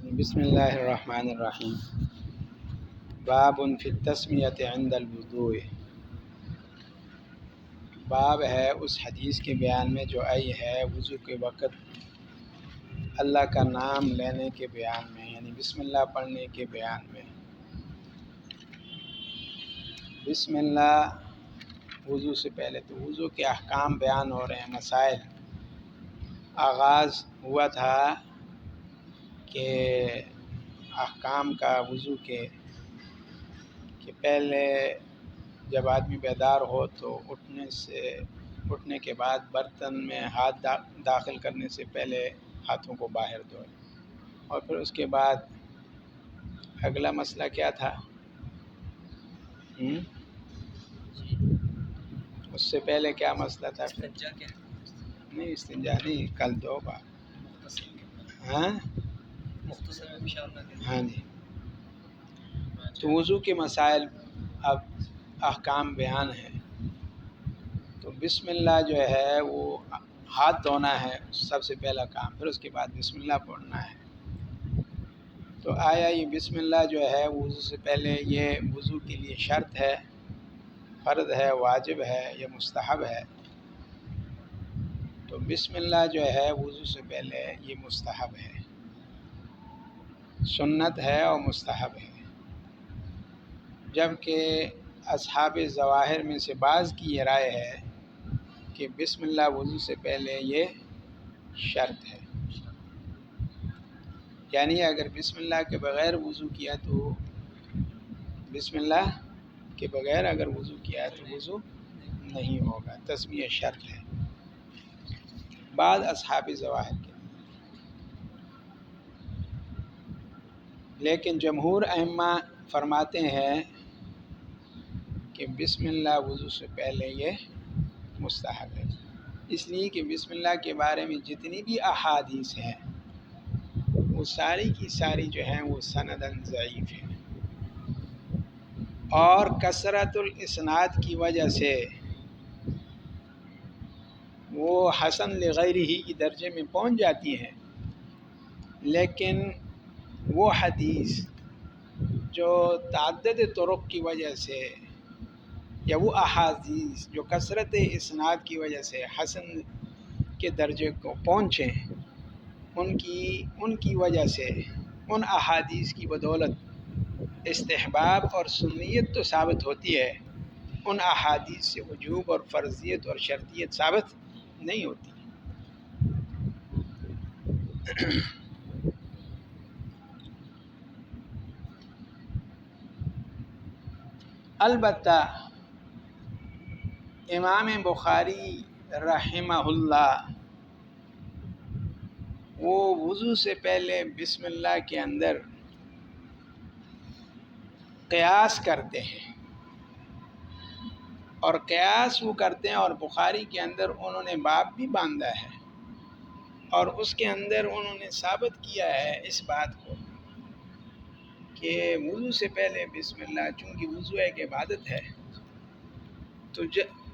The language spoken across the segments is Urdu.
بسم اللہ الرحمن الرحیم۔ باب فی التسمیۃ عند الوضوء۔ باب ہے اس حدیث کے بیان میں جو آئی ہے وضو کے وقت اللہ کا نام لینے کے بیان میں، یعنی بسم اللہ پڑھنے کے بیان میں۔ بسم اللہ وضو سے پہلے، تو وضو کے احکام بیان ہو رہے ہیں، مسائل۔ آغاز ہوا تھا کہ احکام کا وضو کے کہ پہلے جب آدمی بیدار ہو تو اٹھنے کے بعد برتن میں ہاتھ داخل کرنے سے پہلے ہاتھوں کو باہر دھوئے، اور پھر اس کے بعد اگلا مسئلہ کیا تھا؟ اس سے پہلے کیا مسئلہ تھا؟ نہیں استنجا نہیں، کل دو بار۔ ہاں جی، تو وضو کے مسائل اب احکام بیان ہے۔ تو بسم اللہ جو ہے وہ ہاتھ دھونا ہے سب سے پہلا کام، پھر اس کے بعد بسم اللہ پڑھنا ہے۔ تو آیا یہ بسم اللہ جو ہے وضو سے پہلے یہ وضو کے لیے شرط ہے، فرض ہے، واجب ہے یا مستحب ہے؟ تو بسم اللہ جو ہے وضو سے پہلے یہ مستحب ہے، سنت ہے اور مستحب ہے، جبکہ اصحاب ظواہر میں سے بعض کی یہ رائے ہے کہ بسم اللہ وضو سے پہلے یہ شرط ہے، یعنی اگر بسم اللہ کے بغیر وضو کیا تو بسم اللہ کے بغیر اگر وضو کیا تو وضو نہیں ہوگا، تسمیہ شرط ہے بعض اصحاب ظواہر کے۔ لیکن جمہور ائمہ فرماتے ہیں کہ بسم اللہ وضو سے پہلے یہ مستحب ہے، اس لیے کہ بسم اللہ کے بارے میں جتنی بھی احادیث ہیں وہ ساری کی ساری جو ہیں وہ سنداً ضعیف ہیں، اور کثرت الاسناد کی وجہ سے وہ حسن لغیرہ کی درجے میں پہنچ جاتی ہیں، لیکن وہ حدیث جو تعدد طرق کی وجہ سے یا وہ احادیث جو کثرت اسناد کی وجہ سے حسن کے درجے کو پہنچیں، ان کی وجہ سے ان احادیث کی بدولت استحباب اور سنیت تو ثابت ہوتی ہے، ان احادیث سے وجوب اور فرضیت اور شرطیت ثابت نہیں ہوتی۔ البتہ امام بخاری رحمہ اللہ وہ وضو سے پہلے بسم اللہ کے اندر قیاس کرتے ہیں، اور قیاس وہ کرتے ہیں، اور بخاری کے اندر انہوں نے باب بھی باندھا ہے، اور اس کے اندر انہوں نے ثابت کیا ہے اس بات کو کہ وضو سے پہلے بسم اللہ، چونکہ وضو ایک عبادت ہے، تو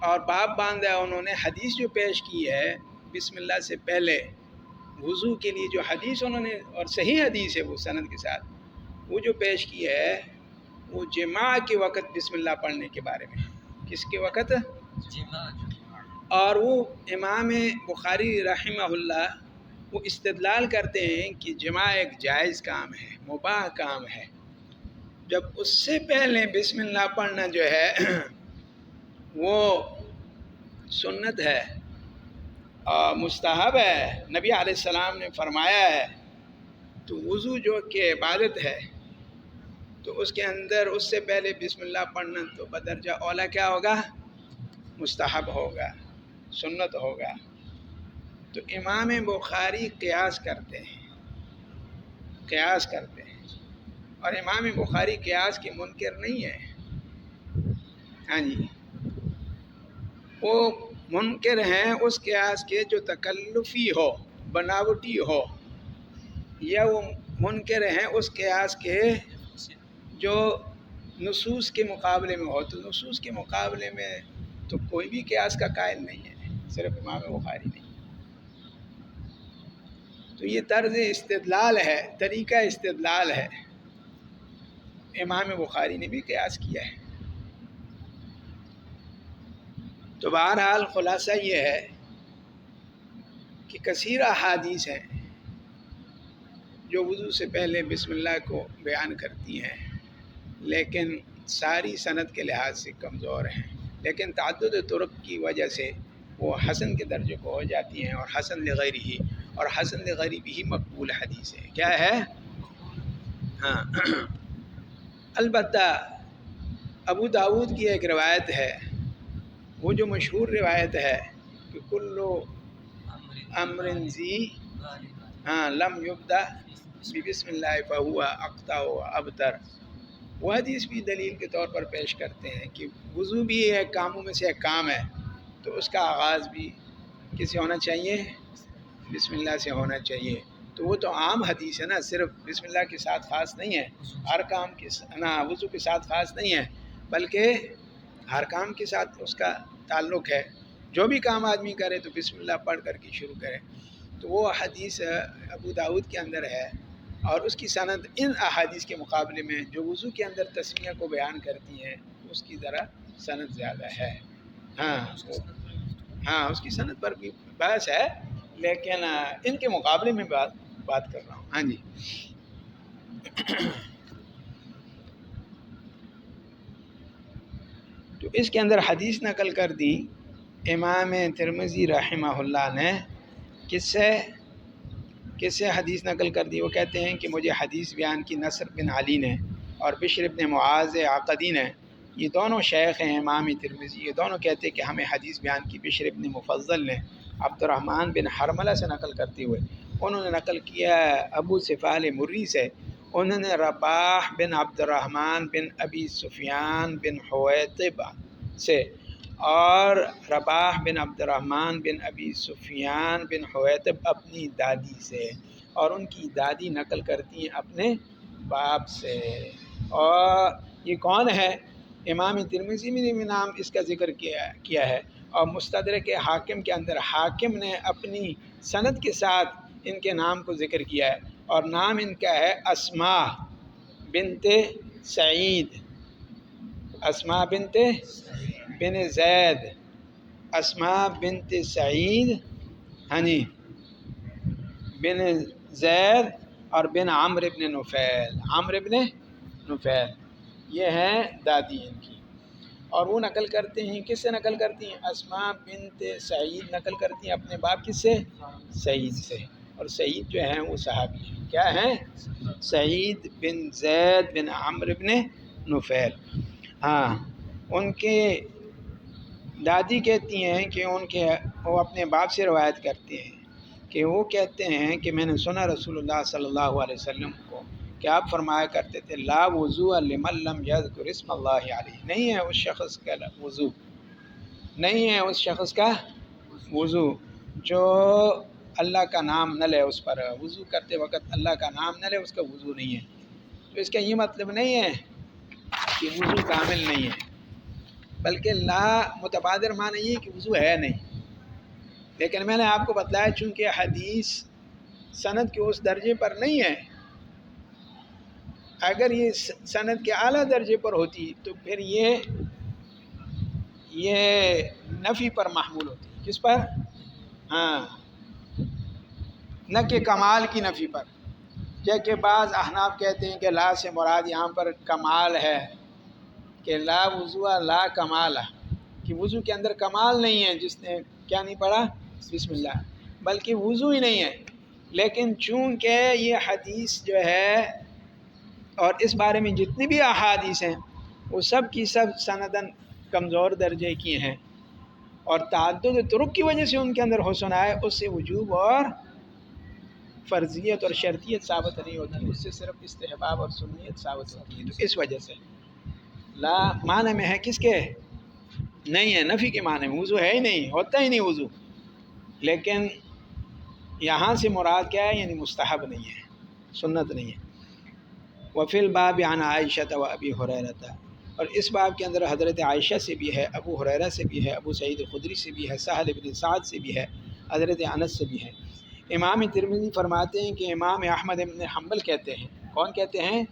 اور باب باندھا ہے انہوں نے، حدیث جو پیش کی ہے بسم اللہ سے پہلے وضو کے لیے، جو حدیث انہوں نے، اور صحیح حدیث ہے وہ سند کے ساتھ، وہ جو پیش کی ہے وہ جماع کے وقت بسم اللہ پڑھنے کے بارے میں۔ کس کے وقت؟ جماع۔ اور وہ امام بخاری رحمہ اللہ وہ استدلال کرتے ہیں کہ جماع ایک جائز کام ہے، مباح کام ہے، جب اس سے پہلے بسم اللہ پڑھنا جو ہے وہ سنت ہے اور مستحب ہے، نبی علیہ السلام نے فرمایا ہے، تو وضو جو کہ عبادت ہے تو اس کے اندر اس سے پہلے بسم اللہ پڑھنا تو بدرجہ اولا کیا ہوگا؟ مستحب ہوگا، سنت ہوگا۔ تو امام بخاری قیاس کرتے ہیں، اور امام بخاری قیاس کے منکر نہیں ہے، ہاں جی، وہ منکر ہیں اس قیاس کے جو تکلفی ہو، بناوٹی ہو، یا وہ منکر ہیں اس قیاس کے جو نصوص کے مقابلے میں ہو۔ تو نصوص کے مقابلے میں تو کوئی بھی قیاس کا قائل نہیں ہے، صرف امام بخاری نہیں۔ تو تو یہ طرز استدلال ہے، طریقہ استدلال ہے، امام بخاری نے بھی قیاس کیا ہے۔ تو بہرحال خلاصہ یہ ہے کہ کثیر احادیث ہیں جو وضو سے پہلے بسم اللہ کو بیان کرتی ہیں، لیکن ساری سند کے لحاظ سے کمزور ہیں، لیکن تعدد طرق کی وجہ سے وہ حسن کے درجے کو ہو جاتی ہیں، اور حسن لغیرہ، اور حسن لغیرہ بھی مقبول حدیث ہے۔ کیا ہے؟ ہاں البتہ ابو داود کی ایک روایت ہے، وہ جو مشہور روایت ہے کہ کلو امر ذی لم یبدأ بسم اللہ فہو اقطع و ابتر، وہ حدیث بھی دلیل کے طور پر پیش کرتے ہیں کہ وضو بھی ایک کاموں میں سے ایک کام ہے، تو اس کا آغاز بھی کس سے ہونا چاہیے؟ بسم اللہ سے ہونا چاہیے۔ تو وہ تو عام حدیث ہے نا، صرف بسم اللہ کے ساتھ خاص نہیں ہے، ہر کام کے وضو کے ساتھ خاص نہیں ہے، بلکہ ہر کام کے ساتھ اس کا تعلق ہے۔ جو بھی کام آدمی کرے تو بسم اللہ پڑھ کر کے شروع کرے۔ تو وہ حدیث ابو داود کے اندر ہے، اور اس کی سند ان احادیث کے مقابلے میں جو وضو کے اندر تسمیہ کو بیان کرتی ہیں اس کی ذرا سند زیادہ ہے۔ ہاں اس کی سند پر بھی بحث ہے، لیکن ان کے مقابلے میں بات کر رہا ہوں۔ ہاں جی تو اس کے اندر حدیث نقل کر دی امام ترمذی رحمہ اللہ نے، کس سے حدیث نقل کر دی؟ وہ کہتے ہیں کہ مجھے حدیث بیان کی نصر بن علی نے اور بشر بن معاذ عقدی نے، یہ دونوں شیخ ہیں امام ترمذی، یہ دونوں کہتے ہیں کہ ہمیں حدیث بیان کی بشر بن مفضل نے عبد الرحمن بن حرملہ سے نقل کرتے ہوئے، انہوں نے نقل کیا ابو سفال مری سے، انہوں نے رباح بن عبد الرحمن بن ابی سفیان بن حویطب سے، اور رباح بن عبد الرحمن بن ابی سفیان بن حویطب اپنی دادی سے، اور ان کی دادی نقل کرتی ہیں اپنے باپ سے۔ اور یہ کون ہے؟ امام ترمذی نے بھی نام اس کا ذکر کیا ہے، اور مستدرک حاکم کے اندر حاکم نے اپنی سند کے ساتھ ان کے نام کو ذکر کیا ہے، اور نام ان کا ہے اسماء بنت سعید، اسماء بنت بن زید، اسماء بنت سعید ہنی بن زید اور بن عمرو بن نفیل، عمرو بن نفیل، یہ ہیں دادی ان کی۔ اور وہ نقل کرتے ہیں، کس سے نقل کرتی ہیں؟ اسماء بنت سعید نقل کرتی ہیں اپنے باپ کس سے؟ سعید سے، اور سعید جو ہیں وہ صحابی ہیں۔ کیا ہیں؟ سعید بن زید بن عمرو بن نفیل۔ ہاں ان کے دادی کہتی ہیں کہ وہ اپنے باپ سے روایت کرتے ہیں کہ وہ کہتے ہیں کہ میں نے سنا رسول اللہ صلی اللہ علیہ وسلم کو کہ آپ فرمایا کرتے تھے لا وضوء لمن لم یذکر اسم اللہ علیہ، نہیں ہے اس شخص کا وضو، نہیں ہے اس شخص کا وضو جو اللہ کا نام نہ لے، اس پر وضو کرتے وقت اللہ کا نام نہ لے، اس کا وضو نہیں ہے۔ تو اس کا یہ مطلب نہیں ہے کہ وضو کامل نہیں ہے، بلکہ لا متبادر معنی یہ کہ وضو ہے نہیں۔ لیکن میں نے آپ کو بتلایا چونکہ حدیث سند کے اس درجے پر نہیں ہے، اگر یہ سند کے اعلیٰ درجے پر ہوتی تو پھر یہ نفی پر محمول ہوتی۔ کس پر؟ ہاں نہ کہ کمال کی نفی پر، جبکہ بعض احناف کہتے ہیں کہ لا سے مراد یہاں پر کمال ہے، کہ لا وضو لا کمال، کہ وضو کے اندر کمال نہیں ہے جس نے کیا نہیں پڑھا بسم اللہ، بلکہ وضو ہی نہیں ہے۔ لیکن چونکہ یہ حدیث جو ہے اور اس بارے میں جتنی بھی احادیث ہیں وہ سب کی سب سندن کمزور درجے کی ہیں، اور تعدد طرق کی وجہ سے ان کے اندر حسن آئے، اس سے وجوب اور فرضیت اور شرطیت ثابت نہیں ہوتی، اس سے صرف استحباب اور سنیت ثابت ہوتی ہے۔ تو اس وجہ سے لا معنی میں ہے کس کے؟ نہیں ہے، نفی کے معنی میں، وضو ہے ہی نہیں، ہوتا ہی نہیں وضو۔ لیکن یہاں سے مراد کیا ہے؟ یعنی مستحب نہیں ہے، سنت نہیں ہے۔ وفی الباب عن عائشہ و ابی ہریرہ، اور اس باب کے اندر حضرت عائشہ سے بھی ہے، ابو ہریرہ سے بھی ہے، ابو سعید خدری سے بھی ہے، سہل بن سعد سے بھی ہے، حضرت انس سے بھی ہے۔ امام ترمذی فرماتے ہیں کہ امام احمد بن حنبل کہتے ہیں، کون کہتے ہیں؟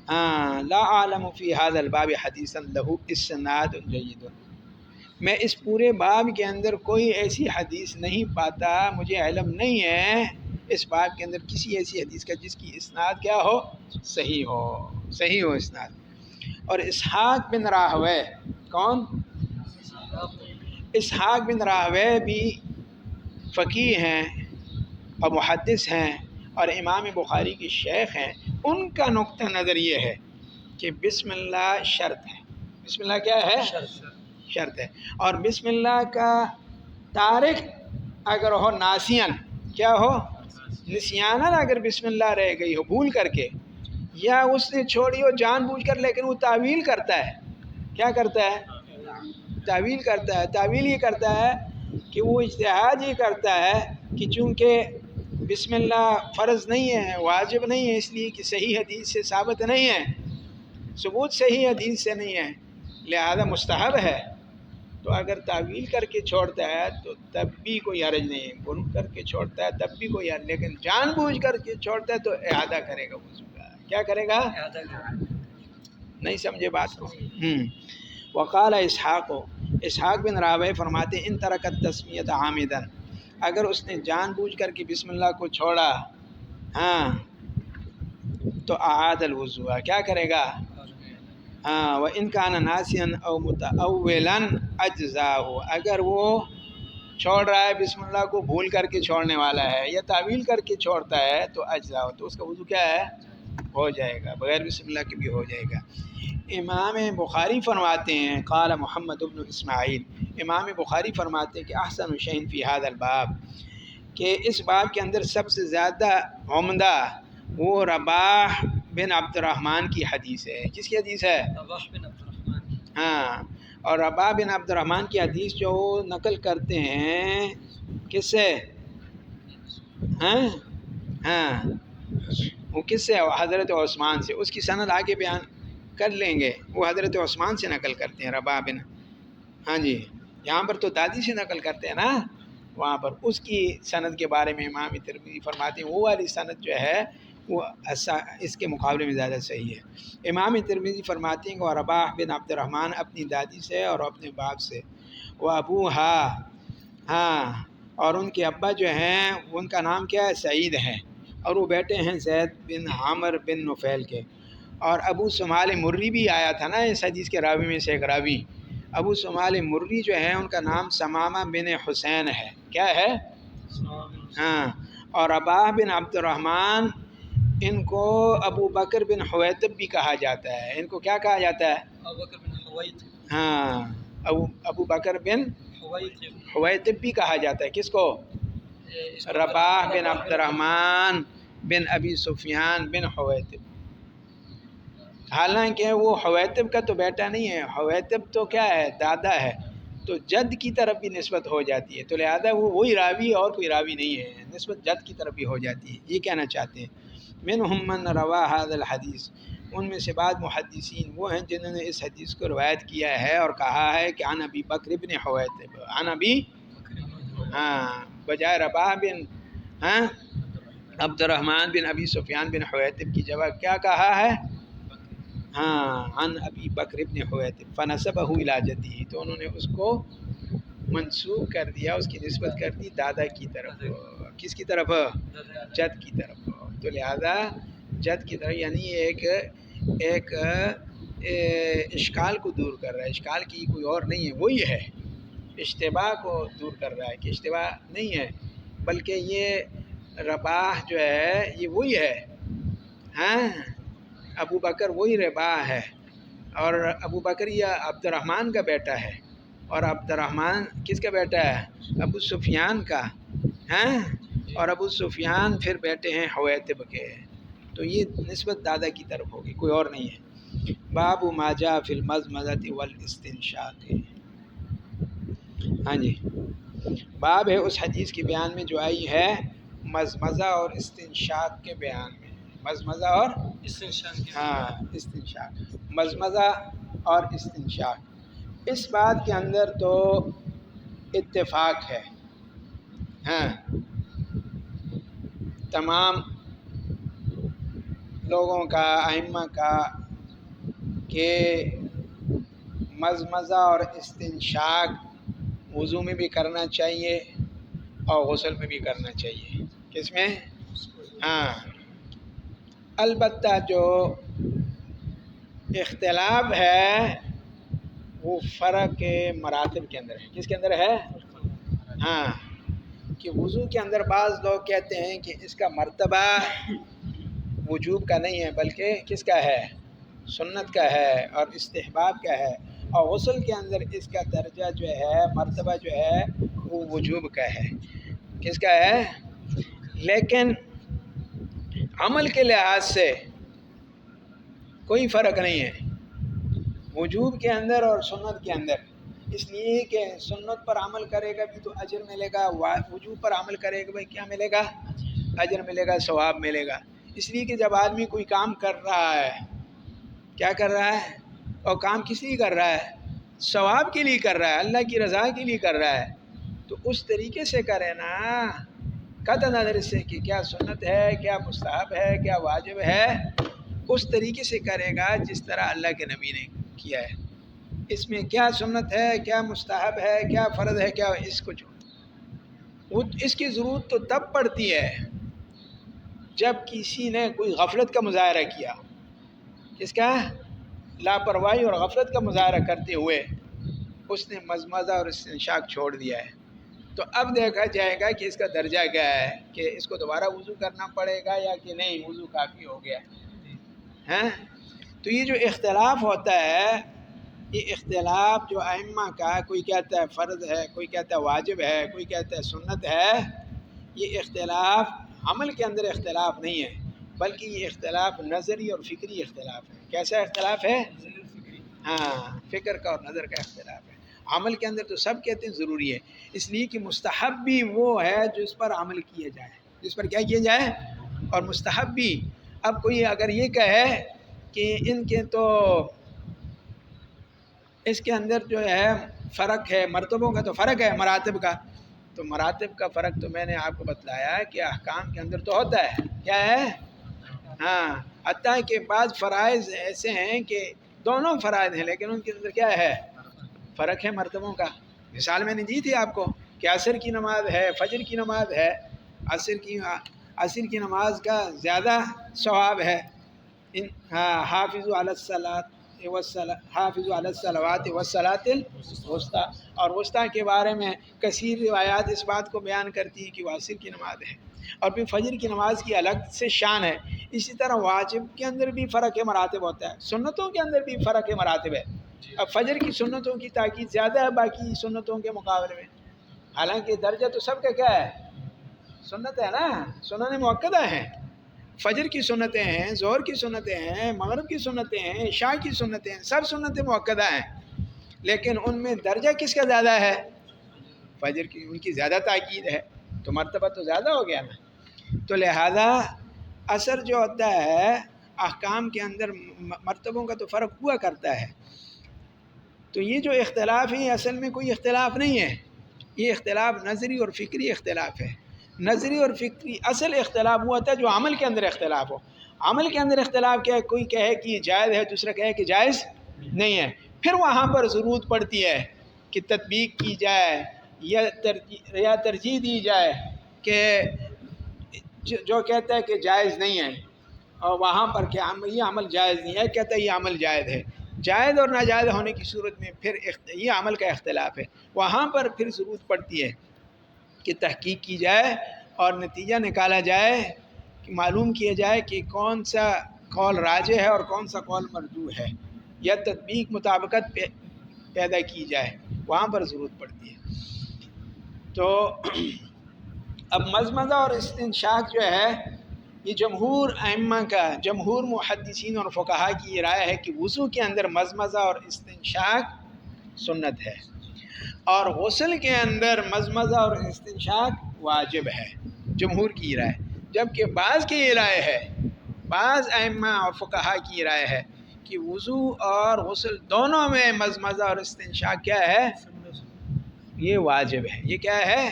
ہاں، لا اعلم فی هذا الباب حدیثا له اسناد جید، میں اس پورے باب کے اندر کوئی ایسی حدیث نہیں پاتا، مجھے علم نہیں ہے اس باب کے اندر کسی ایسی حدیث کا جس کی اسناد کیا ہو؟ صحیح ہو اسناد۔ اور اسحاق بن راہوے، کون؟ اسحاق بن راہوے بھی فقیہ ہیں اور محدث ہیں اور امام بخاری کے شیخ ہیں۔ ان کا نقطہ نظر یہ ہے کہ بسم اللہ شرط ہے۔ بسم اللہ کیا ہے؟ شرط ہے۔ اور بسم اللہ کا تارک اگر ہو ناسین، کیا ہو؟ نسیانن، اگر بسم اللہ رہ گئی ہو بھول کر کے، یا اس نے چھوڑی ہو جان بوجھ کر، لیکن وہ تعویل کرتا ہے، کیا کرتا ہے؟ تعویل کرتا ہے۔ تعویل یہ کرتا ہے کہ وہ اجتہاد یہ کرتا ہے کہ چونکہ بسم اللہ فرض نہیں ہے، واجب نہیں ہے، اس لیے کہ صحیح حدیث سے ثابت نہیں ہے، ثبوت صحیح حدیث سے نہیں ہے، لہذا مستحب ہے۔ تو اگر تعویل کر کے چھوڑتا ہے تو تب بھی کوئی حرج نہیں ہے، بھول کر کے چھوڑتا ہے تب بھی کوئی حرج، لیکن جان بوجھ کر کے چھوڑتا ہے تو اعادہ کرے گا وضو کا۔ کیا کرے گا؟ نہیں سمجھے بات کو؟ وقال اسحاق بن راویہ فرماتے ہیں ان ترکت تسمیت عامدن، اگر اس نے جان بوجھ کر کے بسم اللہ کو چھوڑا، ہاں، تو اعاد الوضو، کیا کرے گا؟ ہاں، وان کان ناسیا او متأولا اجزاء، اگر وہ چھوڑ رہا ہے بسم اللہ کو بھول کر کے چھوڑنے والا ہے یا تعویل کر کے چھوڑتا ہے تو اجزاء، تو اس کا وضو کیا ہے؟ ہو جائے گا، بغیر بسم اللہ کے بھی ہو جائے گا۔ امام بخاری فرماتے ہیں قال محمد بن اسماعیل، امام بخاری فرماتے ہیں کہ احسن شیء فی هذا الباب، کہ اس باب کے اندر سب سے زیادہ عمدہ وہ رباح بن عبد الرحمن کی حدیث ہے۔ کس کی حدیث ہے؟ رباح بن عبد الرحمن۔ ہاں، اور رباح بن عبد الرحمن کی حدیث جو نقل کرتے ہیں کس سے؟ ہاں، وہ کس سے؟ حضرت عثمان سے۔ اس کی سند آگے بیان کر لیں گے، وہ حضرت عثمان سے نقل کرتے ہیں رباح بن، ہاں جی، یہاں پر تو دادی سے نقل کرتے ہیں نا، وہاں پر اس کی سند کے بارے میں امام ترمذی فرماتے ہیں وہ والی سند جو ہے وہ اس کے مقابلے میں زیادہ صحیح ہے۔ امام ترمذی فرماتے ہیں کہ رباح بن عبد الرحمن اپنی دادی سے اور اپنے باپ سے، وہ ابوہا، ہاں، اور ان کے ابا جو ہیں ان کا نام کیا ہے؟ سعید ہے، اور وہ بیٹے ہیں زید بن عامر بن نفیل کے۔ اور ابو سمال مری بھی آیا تھا نا اس حدیث کے راوی میں سے ایک راوی، ابو سمال مری جو ہے ان کا نام ثمامہ بن حسین ہے، کیا ہے؟ ہاں، اور رباح بن عبد الرحمن ان کو ابو بکر بن حویتب بھی کہا جاتا ہے، ان کو کیا کہا جاتا ہے؟ ابو بکر بن حویتب، ہاں، ابو بکر بن حویتب بھی کہا جاتا ہے، کس کو؟ رباح بن عبد الرحمن بن ابی سفیان بن حویتب، حالانکہ وہ حویتب کا تو بیٹا نہیں ہے، حویتب تو کیا ہے؟ دادا ہے، تو جد کی طرف بھی نسبت ہو جاتی ہے، تو لہذا وہ وہی راوی اور کوئی راوی نہیں ہے، نسبت جد کی طرف بھی ہو جاتی ہے، یہ کہنا چاہتے ہیں۔ منہم من روا ھذا الحدیث، ان میں سے بعض محدثین وہ ہیں جنہوں نے اس حدیث کو روایت کیا ہے اور کہا ہے کہ عن ابی بکر بن حویتب، عن ابی، ہاں، بجائے رباح بن عبد الرحمن بن ابی سفیان بن حویتب کی جگہ کیا کہا ہے؟ ہاں، عن ابی بکر بن حویتب فنسبہ الی جدہ، تو انہوں نے اس کو منسوب کر دیا، اس کی نسبت کر دی دادا کی طرف۔ کس کی طرف؟ جد کی طرف۔ تو لہذا جد کی طرف یعنی ایک اشکال کو دور کر رہا ہے، اشکال کی کوئی اور نہیں ہے، وہی ہے، اشتباہ کو دور کر رہا ہے کہ اشتباہ نہیں ہے، بلکہ یہ رباح جو ہے یہ وہی ہے، ہاں، ابو بکر وہی رباح ہے، اور ابو بکر یہ عبد الرحمن کا بیٹا ہے، اور عبد الرحمن کس کا بیٹا ہے؟ ابو سفیان کا، ہیں، اور ابو سفیان پھر بیٹے ہیں حویتب کے، تو یہ نسبت دادا کی طرف ہوگی، کوئی اور نہیں ہے۔ باب ما جاء فی المضمضۃ والاستنشاق، ہاں جی، باب ہے اس حدیث کے بیان میں جو آئی ہے مضمضہ اور استنشاق کے بیان میں، مضمضہ اور استنشاق، ہاں، استنشاق، مضمضہ اور استنشاق، اس بات کے اندر تو اتفاق ہے، ہاں، تمام لوگوں کا، ائمہ کا، کہ مزمزہ اور استنشاق وضو میں بھی کرنا چاہیے اور غسل میں بھی کرنا چاہیے. کس میں؟ ہاں. البتہ جو اختلاف ہے وہ فرق مراتب کے اندر ہے. کس کے اندر ہے؟ ہاں، کہ وضو کے اندر بعض لوگ کہتے ہیں کہ اس کا مرتبہ وجوب کا نہیں ہے بلکہ کس کا ہے؟ سنت کا ہے اور استحباب کا ہے. اور غسل کے اندر اس کا درجہ جو ہے، مرتبہ جو ہے وہ وجوب کا ہے. کس کا ہے؟ لیکن عمل کے لحاظ سے کوئی فرق نہیں ہے وجوب کے اندر اور سنت کے اندر. اس لیے کہ سنت پر عمل کرے گا بھی تو اجر ملے گا، وجوب پر عمل کرے گا بھائی کیا ملے گا؟ اجر ملے گا، ثواب ملے گا. اس لیے کہ جب آدمی کوئی کام کر رہا ہے، کیا کر رہا ہے؟ اور کام کس لیے کر رہا ہے؟ ثواب کے لیے کر رہا ہے، اللہ کی رضا کے لیے کر رہا ہے. تو اس طریقے سے کرے نا، قطع نظر سے کہ کیا سنت ہے، کیا مستحب ہے، کیا واجب ہے، اس طریقے سے کرے گا جس طرح اللہ کے نبی نے کیا ہے. اس میں کیا سنت ہے، کیا مستحب ہے، کیا فرض ہے، کیا اس کی ضرورت تو تب پڑتی ہے جب کسی نے کوئی غفلت کا مظاہرہ کیا. کس کا؟ لاپرواہی اور غفلت کا مظاہرہ کرتے ہوئے اس نے مزمزہ اور استنشاق چھوڑ دیا ہے. تو اب دیکھا جائے گا کہ اس کا درجہ کیا ہے، کہ اس کو دوبارہ وضو کرنا پڑے گا یا کہ نہیں وضو کافی ہو گیا ہے. تو یہ جو اختلاف ہوتا ہے، یہ اختلاف جو ائمہ کا، کوئی کہتا ہے فرض ہے، کوئی کہتا ہے واجب ہے، کوئی کہتا ہے سنت ہے، یہ اختلاف عمل کے اندر اختلاف نہیں ہے بلکہ یہ اختلاف نظری اور فکری اختلاف ہے. کیسا اختلاف ہے؟ ہاں، فکر کا اور نظر کا اختلاف ہے. عمل کے اندر تو سب کہتے ہیں ضروری ہے، اس لیے کہ مستحب بھی وہ ہے جس پر عمل کیا جائے، جس پر کیا کیا جائے، اور مستحب بھی. اب کوئی اگر یہ کہے کہ ان کے تو اس کے اندر جو ہے فرق ہے، مرتبوں کا تو فرق ہے، مراتب کا، تو مراتب کا فرق تو میں نے آپ کو بتلایا ہے کہ احکام کے اندر تو ہوتا ہے. کیا ہے؟ ہاں، حتیٰ کہ بعض فرائض ایسے ہیں کہ دونوں فرائض ہیں لیکن ان کے اندر کیا ہے؟ فرق ہے مرتبوں کا. مثال میں نے دی تھی آپ کو کہ عصر کی نماز ہے، فجر کی نماز ہے. عصر کی نماز کا زیادہ ثواب ہے. حافظ علی الصلاۃ حافظ علی الصلوات والصلاۃ الوسطیٰ، اور وسطیٰ کے بارے میں کثیر روایات اس بات کو بیان کرتی ہیں کہ وہ عصر کی نماز ہے. اور پھر فجر کی نماز کی الگ سے شان ہے. اسی طرح واجب کے اندر بھی فرق مراتب ہوتا ہے، سنتوں کے اندر بھی فرق مراتب ہے. اب فجر کی سنتوں کی تاکید زیادہ ہے باقی سنتوں کے مقابلے میں، حالانکہ درجہ تو سب کا کیا ہے؟ سنت ہے نا، سنن مؤکدہ ہیں. فجر کی سنتیں ہیں، ظہر کی سنتیں ہیں، مغرب کی سنتیں ہیں، عشاء کی سنتیں ہیں، سب سنتیں مؤکدہ ہیں. لیکن ان میں درجہ کس کا زیادہ ہے؟ فجر کی، ان کی زیادہ تاکید ہے تو مرتبہ تو زیادہ ہو گیا نا. تو لہذا اثر جو ہوتا ہے احکام کے اندر مرتبوں کا تو فرق ہوا کرتا ہے. تو یہ جو اختلاف ہے اصل میں کوئی اختلاف نہیں ہے، یہ اختلاف نظری اور فکری اختلاف ہے. نظری اور فکری اصل اختلاف ہوا تھا جو عمل کے اندر اختلاف ہو. عمل کے اندر اختلاف کیا ہے؟ کوئی کہے کہ یہ جائز ہے، دوسرا کہے کہ جائز نہیں ہے. پھر وہاں پر ضرورت پڑتی ہے کہ تطبیق کی جائے یا ترجیح دی جائے کہ جو کہتا ہے کہ جائز نہیں ہے اور وہاں پر کہ یہ عمل جائز نہیں ہے، کہتا ہے یہ عمل جائز ہے. جائز اور ناجائز ہونے کی صورت میں پھر یہ عمل کا اختلاف ہے. وہاں پر پھر ضرورت پڑتی ہے کہ تحقیق کی جائے اور نتیجہ نکالا جائے، کہ معلوم کیا جائے کہ کون سا قول راجح ہے اور کون سا قول مرجوح ہے، یا تطبیق مطابقت پیدا کی جائے، وہاں پر ضرورت پڑتی ہے. تو اب مزمزہ اور استنشاق جو ہے یہ جمہور ائمہ کا، جمہور محدثین اور فقہا کی یہ رائے ہے کہ وضو کے اندر مزمزہ اور استنشاق سنت ہے اور غسل کے اندر مزمزہ اور استنشاق واجب ہے، جمہور کی رائے. جبکہ بعض کی یہ رائے ہے، بعض ائمہ اور فقہا کی رائے ہے کہ وضو اور غسل دونوں میں مزمزہ اور استنشاق کیا ہے؟ یہ واجب ہے. یہ کیا ہے؟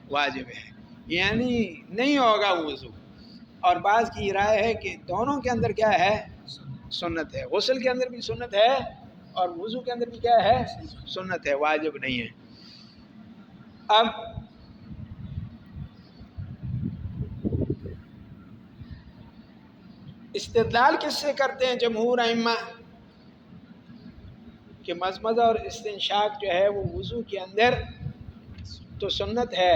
واجب ہے، یعنی نہیں ہوگا وضو اور بعض کی رائے ہے کہ دونوں کے اندر کیا ہے؟ سنت ہے. غسل کے اندر بھی سنت ہے اور وضو کے اندر بھی کیا ہے؟ سنت ہے، واجب نہیں ہے. اب استدلال کس سے کرتے ہیں جمہور ائمہ کہ مضمضہ اور استنشاق جو ہے وہ وضو کے اندر تو سنت ہے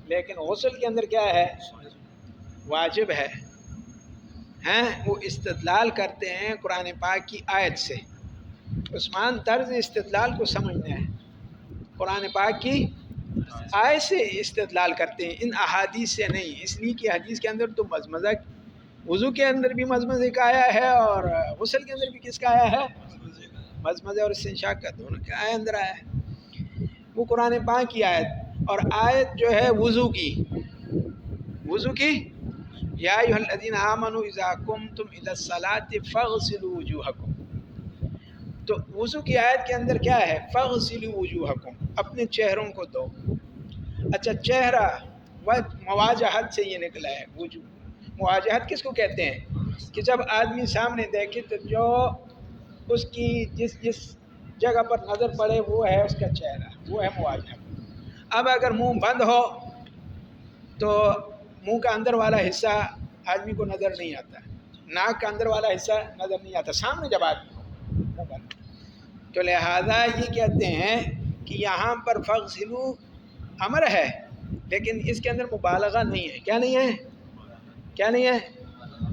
لیکن غسل کے اندر کیا ہے؟ واجب ہے. ہیں وہ استدلال کرتے ہیں قرآن پاک کی آیت سے. عثمان طرز استدلال کو سمجھنا ہے. قرآن پاک کی آیت سے استدلال کرتے ہیں، ان احادیث سے نہیں. اس لیے کہ حدیث کے اندر تو مضمضہ وضو کے اندر بھی مضمضے کا آیا ہے اور غسل کے اندر بھی کس کا آیا ہے؟ مضمضہ اور استنشاق کا دونوں کا اندر آیا ہے. وہ قرآن پاک کی آیت، اور آیت جو ہے وضو کی یا ایھا الذین آمنوا اذا قمتم الی الصلاۃ فاغسلوا وجوہکم. تو وضو کی آیت کے اندر کیا ہے؟ فاغسلوا وجوہکم، اپنے چہروں کو دھو. اچھا چہرہ مواجہت سے یہ نکلا ہے. وجو مواجہت کس کو کہتے ہیں؟ کہ جب آدمی سامنے دیکھے تو جو اس کی جس جگہ پر نظر پڑے وہ ہے اس کا چہرہ، وہ ہے مواجہت. اب اگر منہ بند ہو تو منہ کا اندر والا حصہ آدمی کو نظر نہیں آتا، ناک کا اندر والا حصہ نظر نہیں آتا سامنے جب آدمی ہو منہ بند. تو لہذا یہ کہتے ہیں کہ یہاں پر فغسلوا امر ہے لیکن اس کے اندر مبالغہ نہیں ہے. کیا نہیں ہے؟ کیا نہیں ہے؟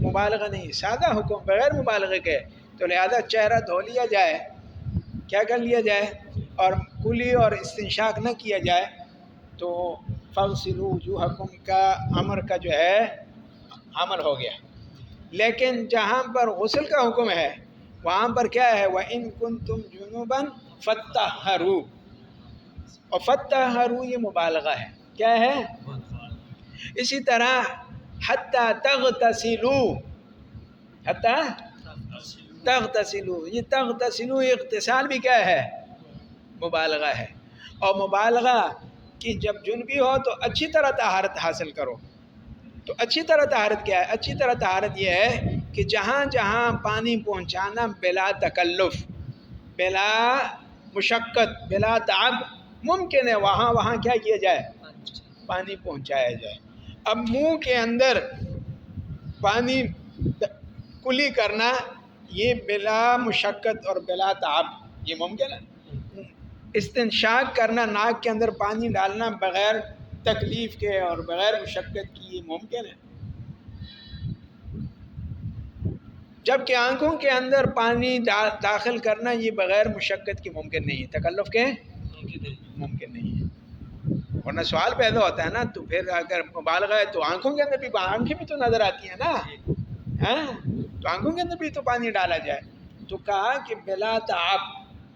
مبالغہ نہیں، سادہ حکم بغیر مبالغے کے. تو لہذا چہرہ دھو لیا جائے، کیا کر لیا جائے، اور کلی اور استنشاق نہ کیا جائے تو فاغسلوا وجوہکم کا امر کا جو ہے عمل ہو گیا. لیکن جہاں پر غسل کا حکم ہے وہاں پر کیا ہے؟ وَإِن كُنتُمْ جُنُوبًا فَاتَّطَہَّرُوا، اور فَاتَّطَہَّرُوا یہ مبالغہ ہے. کیا ہے؟ اسی طرح حَتَّى تَغْتَسِلُوا، حَتَّى تَغْتَسِلُوا، یہ تغتسلوا اغتسال بھی کیا ہے؟ مبالغہ ہے. اور مبالغہ کہ جب جنبی ہو تو اچھی طرح طہارت حاصل کرو. تو اچھی طرح طہارت کیا ہے؟ اچھی طرح طہارت یہ ہے کہ جہاں جہاں پانی پہنچانا بلا تکلف، بلا مشقت، بلا تعب ممکن ہے وہاں وہاں کیا کیا جائے؟ پانی پہنچایا جائے. اب منہ کے اندر پانی کلی کرنا یہ بلا مشقت اور بلا تعب یہ ممکن ہے. استنشاق کرنا، ناک کے اندر پانی ڈالنا بغیر تکلیف کے اور بغیر مشقت کی یہ ممکن ہے. جبکہ آنکھوں کے اندر پانی داخل کرنا یہ بغیر مشقت کی ممکن نہیں ہے، تکلف کے ممکن نہیں ہے. ورنہ سوال پیدا ہوتا ہے نا، تو پھر اگر مبالغہ ہے تو آنکھوں کے اندر بھی، آنکھیں بھی تو نظر آتی ہیں نا، تو آنکھوں کے اندر بھی تو پانی ڈالا جائے. تو کہا کہ بلا تعب،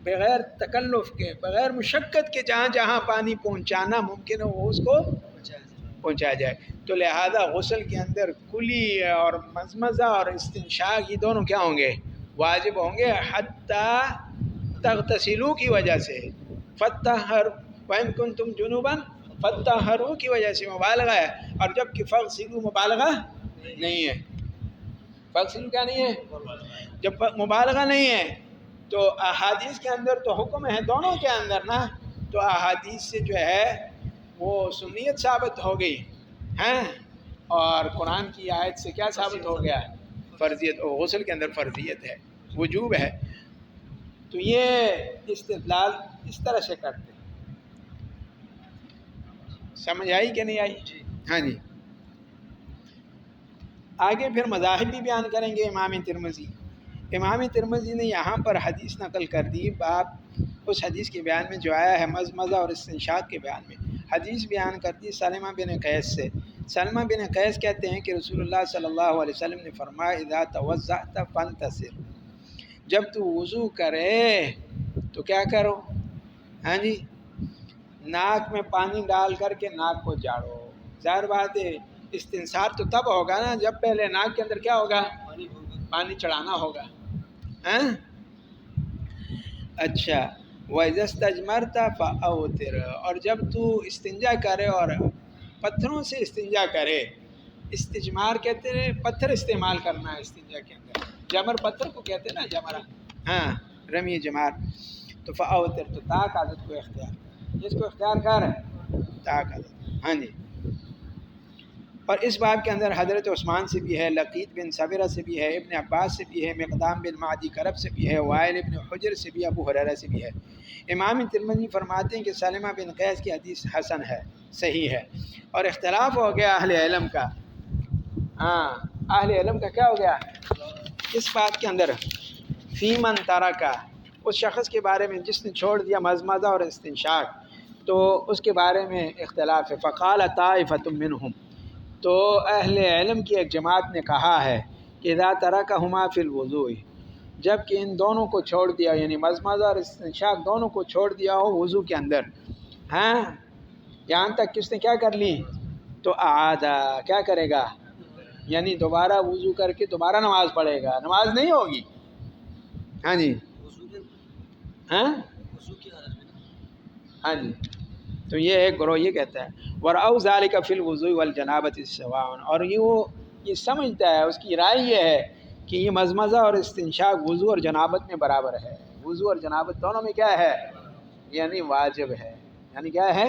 بغیر تکلف کے، بغیر مشقت کے جہاں جہاں پانی پہنچانا ممکن ہے وہ اس کو پہنچایا جائے. تو لہذا غسل کے اندر کلی اور مضمضہ اور استنشاق یہ دونوں کیا ہوں گے؟ واجب ہوں گے. حتی تغتسلوا کی وجہ سے، وَإِن كُنتُمْ جُنُوبًا فَاتَّطَہَّرُوا کی وجہ سے مبالغہ ہے. اور جب کہ فَاغْسِلُوا مبالغہ نہیں ہے. فَاغْسِلُوا کیا نہیں ہے؟ جب مبالغہ نہیں ہے تو احادیث کے اندر تو حکم ہے دونوں کے اندر نا، تو احادیث سے جو ہے وہ سنیت ثابت ہو گئی ہیں، اور قرآن کی آیت سے کیا ثابت ہو گیا؟ فرضیت. اور غسل کے اندر فرضیت ہے، وجوب ہے. تو یہ استدلال اس طرح سے کرتے ہیں. سمجھ آئی کہ نہیں آئی؟ ہاں جی. آگے پھر مذاہب بھی بیان کریں گے. امام ترمذی نے یہاں پر حدیث نقل کر دی، باب اس حدیث کے بیان میں جو آیا ہے مضمضہ اور استنشاق کے بیان میں حدیث بیان کر دی سلمہ بن قیس سے. سلمہ بن قیس کہتے ہیں کہ رسول اللہ صلی اللہ علیہ وسلم نے فرمایا اذا توضأت فانتصر، جب تو وضو کرے تو کیا کرو؟ ہاں جی، ناک میں پانی ڈال کر کے ناک کو جاڑو. ظاہر بات ہے استنصار تو تب ہوگا نا جب پہلے ناک کے اندر کیا ہوگا؟ پانی چڑھانا ہوگا. اچھا، وَإِذَا اسْتَجْمَرْتَ فَأَوْتِرْ، اور جب تو استنجا کرے اور پتھروں سے استنجا کرے استجمار کہتے ہیں پتھر استعمال کرنا ہے استنجا کے اندر. جمر پتھر کو کہتے ہیں نا جمرہ. ہاں رمی جمار. تو فاوتر تو طاق عادت کو اختیار، جس کو اختیار کر طاق عادت. ہاں جی. اور اس باب کے اندر حضرت عثمان سے بھی ہے، لقیط بن صبرہ سے بھی ہے، ابن عباس سے بھی ہے، مقدام بن معدی کرب سے بھی ہے، وائل ابن حجر سے بھی، ابو ہریرہ سے بھی ہے. امام ترمذی فرماتے ہیں کہ سلمہ بن قیس کی حدیث حسن ہے، صحیح ہے. اور اختلاف ہو گیا اہل علم کا. ہاں اہل علم کا کیا ہو گیا اس بات کے اندر؟ فی من ترکا، اس شخص کے بارے میں جس نے چھوڑ دیا مزمزہ اور استنشاق، تو اس کے بارے میں اختلاف ہے. فقال طائفۃ منہم، تو اہل علم کی ایک جماعت نے کہا ہے کہ اذا ترکہما فی الوضوء، جب کہ ان دونوں کو چھوڑ دیا، یعنی مزمزہ اور استنشاق دونوں کو چھوڑ دیا ہو وضو کے اندر، ہاں یہاں تک کس نے کیا کر لی، تو اعادہ، کیا کرے گا، یعنی دوبارہ وضو کر کے دوبارہ نماز پڑھے گا، نماز نہیں ہوگی. ہاں جی. ہاں ہاں جی. تو یہ ایک گروہ یہ کہتا ہے ورأوا ذلك فی الوضوء والجنابۃ سواء، اور یہ سمجھتا ہے، اس کی رائے یہ ہے کہ یہ مزمزہ اور استنشاق وضو اور جنابت میں برابر ہے. وضو اور جنابت دونوں میں کیا ہے، یعنی واجب ہے، یعنی کیا ہے.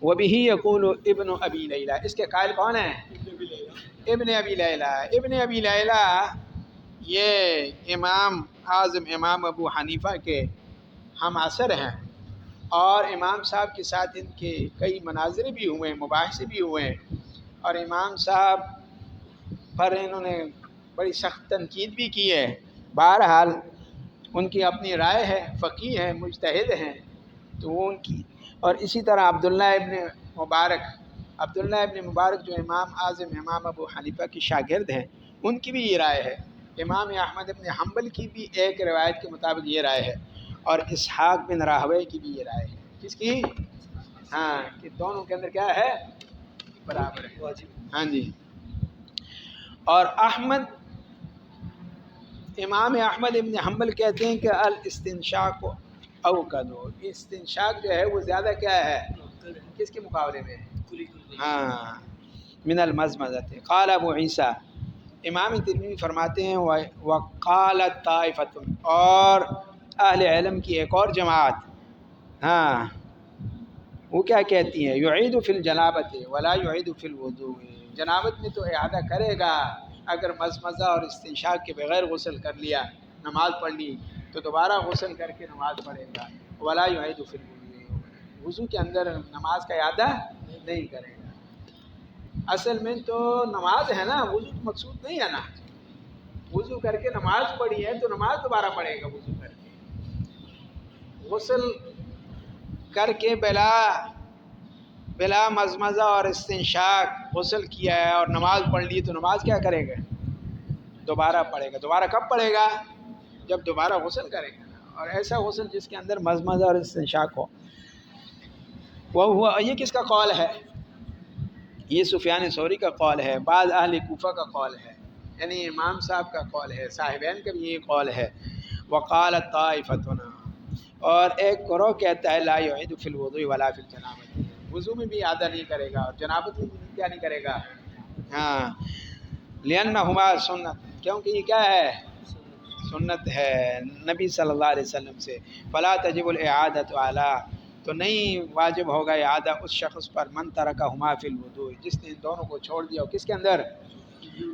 وبہ یقول ابن ابی لیلہ، اس کے قائل کون ہیں، ابن ابی لیلہ. ابن ابی لیلہ یہ امام اعظم امام ابو حنیفہ کے ہم عصر ہیں، اور امام صاحب کے ساتھ ان کے کئی مناظر بھی ہوئے ہیں، مباحثے بھی ہوئے ہیں، اور امام صاحب پر انہوں نے بڑی سخت تنقید بھی کی ہے. بہرحال ان کی اپنی رائے ہے، فقیہ ہیں، مجتہد ہیں، تو وہ ان کی. اور اسی طرح عبداللہ ابن مبارک جو امام اعظم امام ابو حنیفہ کی شاگرد ہیں، ان کی بھی یہ رائے ہے. امام احمد ابن حنبل کی بھی ایک روایت کے مطابق یہ رائے ہے، اور اسحاق بن راہوے کی بھی یہ رائے ہے. کس کی؟ ہاں کہ دونوں کے اندر کیا ہے، برابر ہے. ہاں جی. اور امام احمد ابن حنبل کہتے ہیں کہ الاستنشاق اوقد، استنشاق جو ہے وہ زیادہ کیا ہے، کس کے مقابلے میں، ہاں من المزمزۃ. قال ابو عیسیٰ، امام ترمذی فرماتے ہیں وقالت طائفۃ، اور اہل علم کی ایک اور جماعت، ہاں وہ کیا کہتی ہے، یعید فی الجنابۃ ولا یعید فی الوضوء، جنابت میں تو اعادہ کرے گا، اگر مزمزہ اور استنشاق کے بغیر غسل کر لیا، نماز پڑھ لی، تو دوبارہ غسل کر کے نماز پڑھے گا. ولا یعید فی الوضوء، وضو کے اندر نماز کا اعادہ نہیں کرے گا. اصل میں تو نماز ہے نا، وضو مقصود نہیں ہے نا. وضو کر کے نماز پڑھی ہے تو نماز دوبارہ پڑھے گا. وضو کر کے غسل کر کے بلا مزمزہ اور استنشاق غسل کیا ہے اور نماز پڑھ لی، تو نماز کیا کرے گا، دوبارہ پڑھے گا. دوبارہ کب پڑھے گا، جب دوبارہ غسل کرے گا. اور ایسا غسل جس کے اندر مزمزہ اور استنشاق ہو. وہ یہ کس کا قول ہے، یہ سفیان ثوری کا قول ہے، بعض اہل کوفہ کا قول ہے، یعنی امام صاحب کا قول ہے، صاحبین کا بھی یہ قول ہے. وقالت طائفۃ، اور ایک گروہ کہتا ہے لا یعید فی الوضوء ولا فی الجنابۃ، وضو میں بھی اعادہ نہیں کرے گا اور جنابت میں بھی کیا نہیں کرے گا. ہاں لأنہما سنت، کیونکہ یہ کیا ہے، سنت ہے نبی صلی اللہ علیہ وسلم سے. فلا تجب الاعادۃ علی، تو نہیں واجب ہوگا اعادہ اس شخص پر من ترکہما فی الوضوء، جس نے ان دونوں کو چھوڑ دیا ہو، کس کے اندر،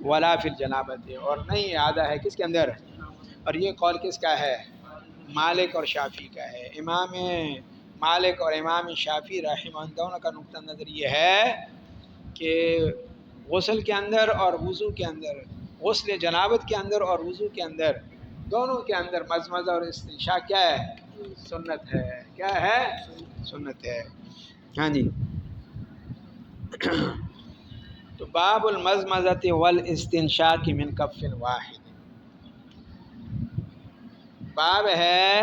ولا فی الجنابۃ، اور نہیں اعادہ ہے کس کے اندر. اور یہ قول کس کا ہے، مالک اور شافعی کا ہے. امام مالک اور امام شافعی رحمہ دونوں کا نقطہ نظر یہ ہے کہ غسل کے اندر اور وضو کے اندر، غسل جنابت کے اندر اور وضو کے اندر، دونوں کے اندر مزمزہ اور استنشاق کیا ہے، سنت ہے. کیا ہے، سنت ہے. ہاں جی. تو باب المزمزۃ والاستنشاق من کف واحد، باب ہے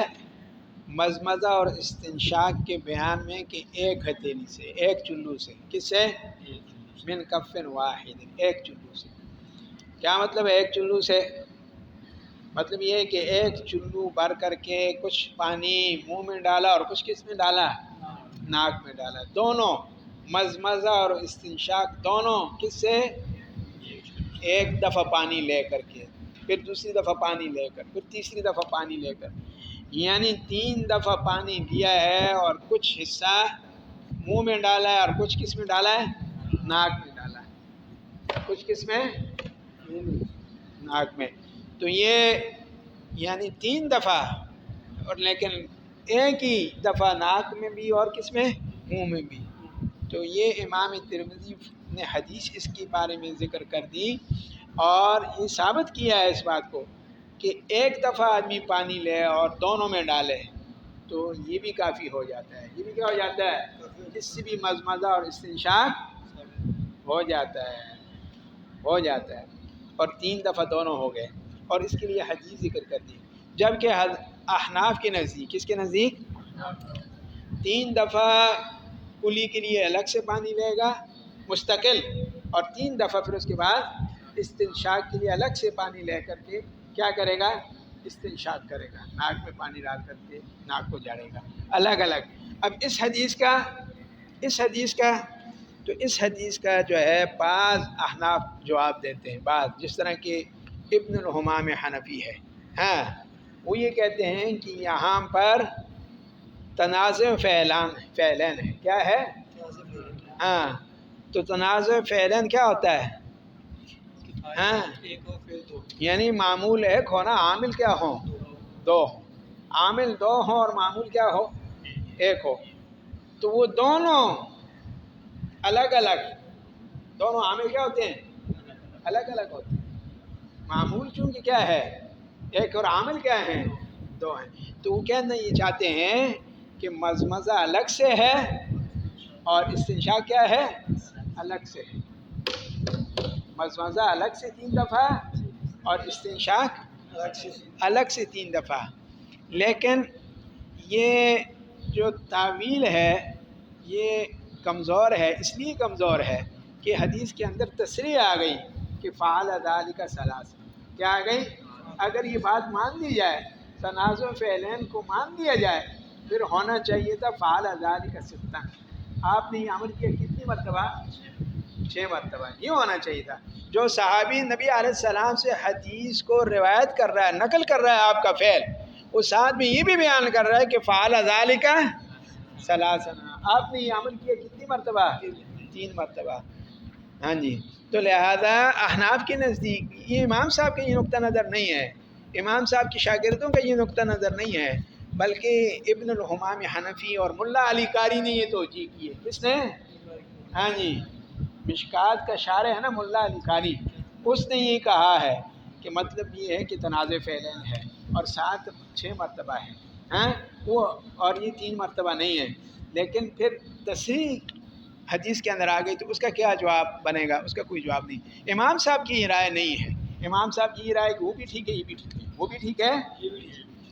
مزمزہ اور استنشاق کے بیان میں کہ ایک ہتھیلی سے، ایک چلو سے، کس سے، من کف واحد، ایک چلو سے. کیا مطلب ہے ایک چلو سے، مطلب یہ ہے کہ ایک چلو بھر کر کے کچھ پانی منہ میں ڈالا اور کچھ کس میں ڈالا، ناک میں ڈالا. دونوں مزمزہ اور استنشاق دونوں کس سے، ایک دفعہ پانی لے کر کے، پھر دوسری دفعہ پانی لے کر، پھر تیسری دفعہ پانی لے کر، یعنی 3 دفعہ پانی لیا ہے اور کچھ حصہ منہ میں ڈالا ہے اور کچھ کس میں ڈالا ہے؟ ناک میں ڈالا ہے، کچھ کس میں؟ ناک میں۔ تو یہ یعنی 3 دفعہ، اور لیکن ایک ہی دفعہ ناک میں بھی اور کس میں؟ منہ میں بھی۔ تو یہ امام ترمذی نے حدیث اس کے بارے میں ذکر کر دی اور یہ ثابت کیا ہے اس بات کو کہ ایک دفعہ آدمی پانی لے اور دونوں میں ڈالے تو یہ بھی کافی ہو جاتا ہے۔ یہ بھی کیا ہو جاتا ہے؟ اس سے بھی مزمزہ اور استنشاق ہو جاتا ہے اور 3 دفعہ دونوں ہو گئے، اور اس کے لیے حدیث ذکر کر دی۔ جبکہ احناف کے نزدیک، کس کے نزدیک؟ 3 دفعہ کلی کے لیے الگ سے پانی لے گا مستقل، اور 3 دفعہ پھر اس کے بعد استنشاق کے لیے الگ سے پانی لے کر کے کیا کرے گا؟ استنشاق کرے گا، ناک میں پانی ڈال کر کے ناک کو جاڑے گا الگ الگ۔ اب اس حدیث کا جو ہے بعض احناف جواب دیتے ہیں، بعض جس طرح کہ ابن الحمام حنفی ہے، ہاں وہ یہ کہتے ہیں کہ یہاں پر تنازع فعلین ہے۔ کیا ہے؟ ہاں، تو تنازع فعلین کیا ہوتا ہے؟ ہاں، یعنی معمول ایک ہو نا، عامل کیا ہو؟ 2، عامل 2 ہو اور معمول کیا ہو؟ 1 ہو، تو وہ دونوں الگ الگ، دونوں عامل کیا ہوتے ہیں؟ الگ الگ ہوتے ہیں۔ معمول چونکہ کیا ہے؟ 1 اور عامل کیا ہیں؟ 2 ہیں۔ تو وہ کہنا یہ چاہتے ہیں کہ مزمزہ الگ سے ہے اور استنشاق کیا ہے؟ الگ سے ہے۔ مزمزہ الگ سے 3 دفعہ اور استنشاق الگ سے 3 دفعہ۔ لیکن یہ جو تعویل ہے یہ کمزور ہے، اس لیے کمزور ہے کہ حدیث کے اندر تصریح آ گئی کہ فعل ذالک ثلاث۔ کیا آ گئی؟ اگر یہ بات مان لی جائے، تنازع فعلین کو مان لیا جائے، پھر ہونا چاہیے تھا فعل ذالک ستہ۔ آپ نے یہ عمل کیا کتنی مرتبہ؟ 6 مرتبہ۔ یہ ہونا چاہیے تھا۔ جو صحابی نبی علیہ السلام سے حدیث کو روایت کر رہا ہے، نقل کر رہا ہے آپ کا فعل، وہ ساتھ میں یہ بھی بیان کر رہا ہے کہ فعل ذالک ثلاثا۔ آپ نے یہ عمل کیا کتنی مرتبہ؟ 3 مرتبہ۔ ہاں جی، تو لہذا احناف کے نزدیک یہ امام صاحب کا یہ نقطہ نظر نہیں ہے، امام صاحب کے شاگردوں کا یہ نقطہ نظر نہیں ہے، بلکہ ابن الحمام حنفی اور ملا علی قاری نے یہ توجیہ کی ہے۔ کس نے؟ ہاں جی، مشکات کا شارح ہے نا ملا علی قاری، اس نے یہ کہا ہے کہ مطلب یہ ہے کہ تنازع فعلین ہے اور 6 مرتبہ ہے، ہاں وہ، اور یہ 3 مرتبہ نہیں ہے۔ لیکن پھر تصریح حدیث کے اندر آ گئی تو اس کا کیا جواب بنے گا؟ اس کا کوئی جواب نہیں۔ امام صاحب کی یہ رائے نہیں ہے، امام صاحب کی یہ رائے کہ وہ بھی ٹھیک ہے، یہ بھی ٹھیک ہے، وہ بھی ٹھیک ہے،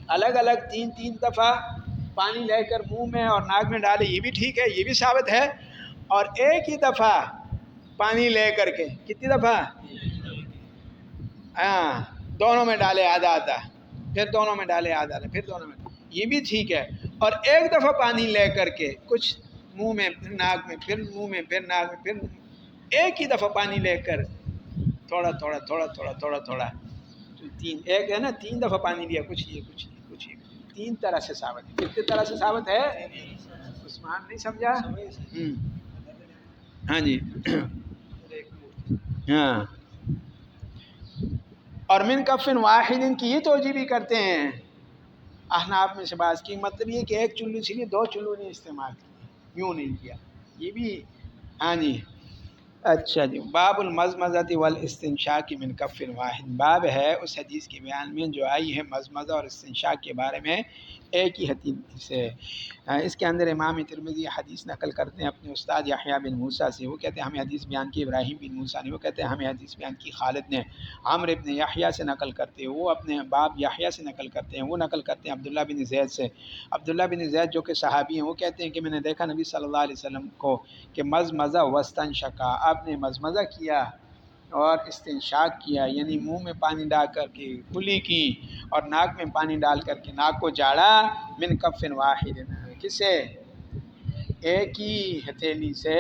الگ الگ 3 دفعہ پانی لے کر منہ میں اور ناک میں ڈالے، یہ بھی ٹھیک ہے، یہ بھی ثابت ہے، اور ایک ہی دفعہ پانی لے کر کے کتنی دفعہ؟ ہاں، دونوں میں ڈالے آدھا آدھا، پھر دونوں میں ڈالے آدھا آدھا، پھر دونوں میں، یہ بھی ٹھیک ہے۔ اور ایک دفعہ پانی لے کر کے کچھ منہ میں، پھر ناک میں، پھر منہ میں، پھر ناک میں، پھر ایک ہی دفعہ پانی لے کر تھوڑا تھوڑا تھوڑا تھوڑا تھوڑا تھوڑا، تو 3 ایک ہے نا، 3 دفعہ پانی لیا، کچھ یہ کچھ یہ کچھ یہ، 3 طرح سے ثابت ہے۔ کتنے طرح سے ثابت ہے؟ عثمان نہیں سمجھا؟ ہاں جی، ہاں، اور من کف واحد کی یہ توجیہ بھی کرتے ہیں احناف میں سے بعض کی، مطلب یہ کہ ایک چلو سے لیے 2 چلو نے استعمال کیا، یوں نہیں کیا، یہ بھی۔ ہاں جی، اچھا جی، باب المزمزۃ والاستنشاق من کف واحد، باب ہے اس حدیث کے بیان میں جو آئی ہے مزمزہ اور استنشاق کے بارے میں ایک ہی حدیث سے۔ اس کے اندر امام ترمذی حدیث نقل کرتے ہیں اپنے استاد یحییٰ بن موسیٰ سے، وہ کہتے ہیں ہمیں حدیث بیان کی ابراہیم بن موسیٰ نے، وہ کہتے ہیں ہمیں حدیث بیان کی خالد نے، عمرو بن یحییٰ سے نقل کرتے ہیں، وہ اپنے باب یحییٰ سے نقل کرتے ہیں، وہ نقل کرتے ہیں عبداللہ بن زید سے، عبداللہ بن زید جو کہ صحابی ہیں، وہ کہتے ہیں کہ میں نے دیکھا نبی صلی اللہ علیہ وسلم کو کہ مزمزہ واستنشقا، آپ نے مزمزہ کیا اور استنشاق کیا، یعنی منہ میں پانی ڈال کر کے کلی کی اور ناک میں پانی ڈال کر کے ناک کو جاڑا، من کف واحد، کس سے؟ ایک ہی ہتھیلی سے،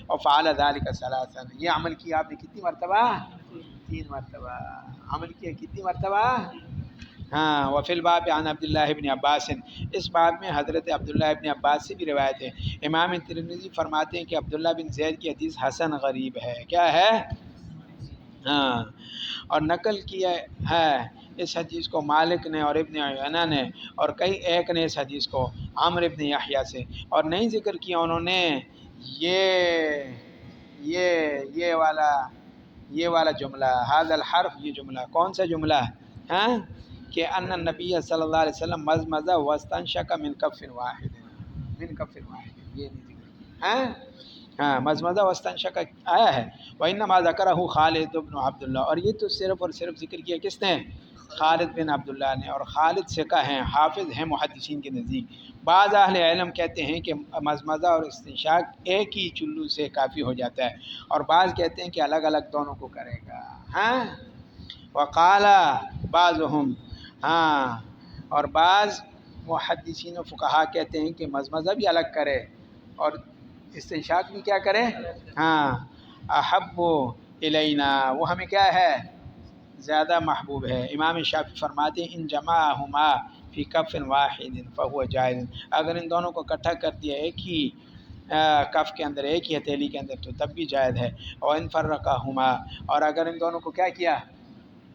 اور فعل ذلک ثلاثا، یہ عمل کیا آپ نے کتنی مرتبہ؟ 3 مرتبہ عمل کیا. کتنی مرتبہ؟ ہاں. وفی الباب عن عبداللہ ابن عباس، اس باب میں حضرت عبداللہ ابن عباس سے بھی روایت ہے. امام ترمذی فرماتے ہیں کہ عبداللہ بن زید کی حدیث حسن غریب ہے. کیا ہے؟ ہاں. اور نقل کیا ہے اس حدیث کو مالک نے اور ابن عیینہ نے اور کئی ایک نے اس حدیث کو عمرو ابن یحییٰ سے، اور نہیں ذکر کیا انہوں نے یہ والا جملہ، هذا الحرف، یہ جملہ. کون سا جملہ؟ ہاں، کہ ان النبی صلی اللہ علیہ وسلم مزمز واستنشق من کف واحد، یہ نہیں ذکر کیا. ہاں مزمزہ واستنشق آیا ہے. وانما ذکرہ خالد بن عبداللہ، اور یہ تو صرف اور صرف ذکر کیا کس نے؟ خالد بن عبداللہ نے. اور خالد ثقہ ہیں، حافظ ہیں محدثین کے نزدیک. بعض اہل علم کہتے ہیں کہ مزمزہ اور استنشاق ایک ہی چلو سے کافی ہو جاتا ہے، اور بعض کہتے ہیں کہ الگ الگ دونوں کو کرے گا. ہاں. وقال بعضهم، ہاں، اور بعض محدثین و فقہا کہتے ہیں کہ مزمزہ بھی الگ کرے اور استنشاق بھی کیا کرے. ہاں. احب الینا، وہ ہمیں کیا ہے؟ زیادہ محبوب ہے. امام شافعی فرماتے ہیں ان جمعہما فی کف واحد فہو جائز، اگر ان دونوں کو اکٹھا کر دیا ایک ہی کف کے اندر، ایک ہی ہتھیلی کے اندر، تو تب بھی جائز ہے. اور ان فرقہما، اور اگر ان دونوں کو کیا کیا؟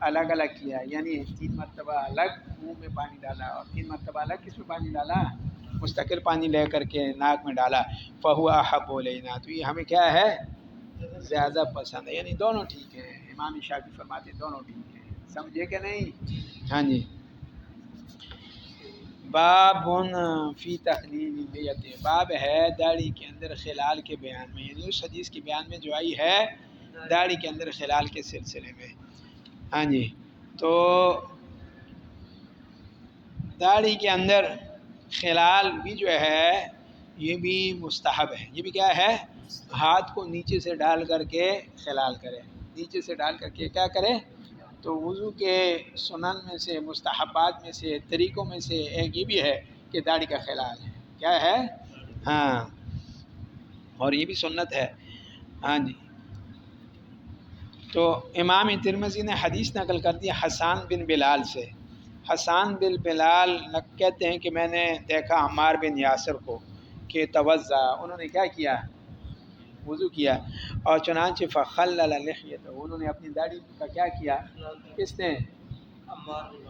الگ الگ کیا، یعنی 3 مرتبہ الگ منہ میں پانی ڈالا اور 3 مرتبہ الگ کس میں پانی ڈالا؟ مستقل پانی لے کر کے ناک میں ڈالا. فہو احب الینا، تو یہ ہمیں کیا ہے؟ زیادہ پسند ہے. یعنی دونوں ٹھیک ہے. امام شافعی فرماتے ہیں دونوں ٹھیک ہے. سمجھے کہ نہیں؟ ہاں جی. باب فی تخلیل اللیت، باب ہے داڑھی کے اندر خلال کے بیان میں، یعنی اس حدیث کے بیان میں جو آئی ہے داڑھی کے اندر خلال کے سلسلے میں. ہاں جی. تو داڑھی کے اندر خلال بھی جو ہے یہ بھی مستحب ہے. یہ بھی کیا ہے؟ ہاتھ کو نیچے سے ڈال کر کے خلال کرے، نیچے سے ڈال کر کے کیا کرے. تو وضو کے سنن میں سے، مستحبات میں سے، طریقوں میں سے ایک یہ بھی ہے کہ داڑھی کا خلال ہے. کیا ہے؟ ہاں. اور یہ بھی سنت ہے. ہاں جی. تو امام ترمذی نے حدیث نقل کر دی حسان بن بلال سے. حسان بن بلال کہتے ہیں کہ میں نے دیکھا عمار بن یاسر کو کہ توضا، انہوں نے کیا کیا؟ وضو کیا. اور چنانچہ فخلل لحیتہ، انہوں نے اپنی داڑھی کا کیا کیا؟ کس نے؟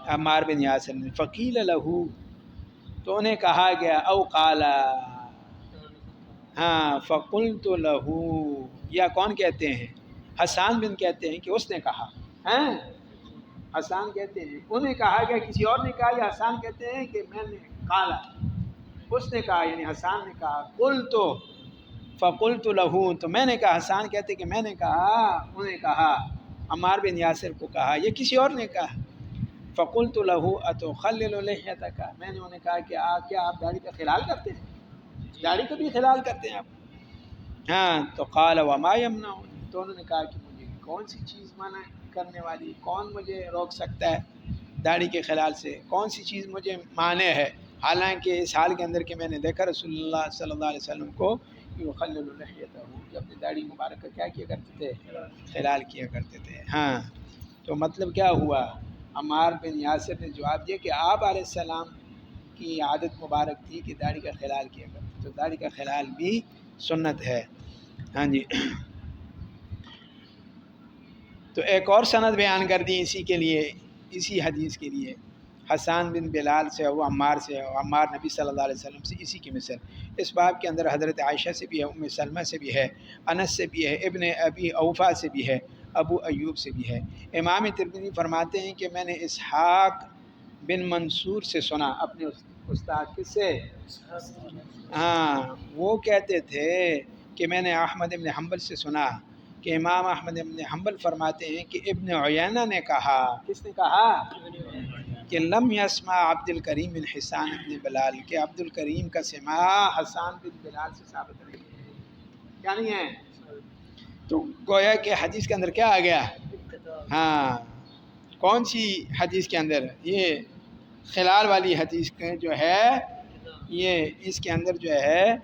عمار بن یاسر نے. فقیل لہو، تو انہیں کہا گیا، او قالا، ہاں، فقلت لہو، یا کون کہتے ہیں؟ حسان بن کہتے ہیں کہ اس نے کہا. ہیں؟ حسان کہتے ہیں انہیں کہا گیا، کسی اور نے کہا، یا حسان کہتے ہیں کہ میں نے قالا، اس نے کہا، یعنی حسان نے کہا. قلت فقلت لہو، تو میں نے کہا. حسان کہتے کہ میں نے کہا، انہیں کہا، عمار بن یاسر کو کہا، یہ کسی اور نے کہا. فقلت لہو اتخلل لحیتک، میں نے انہیں کہا کہ کیا آپ داڑھی کا خلال کرتے ہیں؟ داڑھی کا بھی خلال کرتے ہیں آپ؟ ہاں. تو قال وما یمنعنی، تو انہوں نے کہا کہ مجھے کون سی چیز منع کرنے والی، کون مجھے روک سکتا ہے داڑھی کے خلال سے؟ کون سی چیز مجھے مانع ہے؟ حالانکہ اس حال کے اندر کہ میں نے دیکھا رسول اللہ صلی اللہ علیہ وسلم کو یخلل لحیتہ، کہ اپنی داڑھی مبارک کا کیا کیا کرتے تھے؟ خلال کیا کرتے تھے. ہاں. تو مطلب کیا ہوا؟ عمار بن یاسر نے جواب دیا کہ آپ علیہ السلام کی عادت مبارک تھی کہ داڑھی کا خلال کیا کرتے، تو داڑھی کا خلال بھی سنت ہے. ہاں جی. تو ایک اور سند بیان کر دی اسی کے لیے، اسی حدیث کے لیے، حسان بن بلال سے، وہ عمار سے، اور عمار نبی صلی اللہ علیہ وسلم سے، اسی کی مثل. اس باب کے اندر حضرت عائشہ سے بھی ہے، ام سلمہ سے بھی ہے، انس سے بھی ہے، ابن ابی اوفا سے بھی ہے، ابو ایوب سے بھی ہے. امام ترمذی فرماتے ہیں کہ میں نے اسحاق بن منصور سے سنا، اپنے استاد کس سے؟ ہاں. وہ کہتے تھے کہ میں نے احمد بن حنبل سے سنا کہ امام احمد بن حنبل فرماتے ہیں کہ ابن عیینہ نے کہا. کس نے کہا؟ کہ لم یسمع عبد الکریم بن حسان بن بلال، کہ عبد الکریم کا سماع حسان بن بلال سے ثابت نہیں ہے. کیا نہیں ہے؟ تو گویا کہ حدیث کے اندر کیا آ گیا؟ ہاں. کون سی حدیث کے اندر؟ یہ خلال والی حدیث کے جو ہے، یہ اس کے اندر جو ہے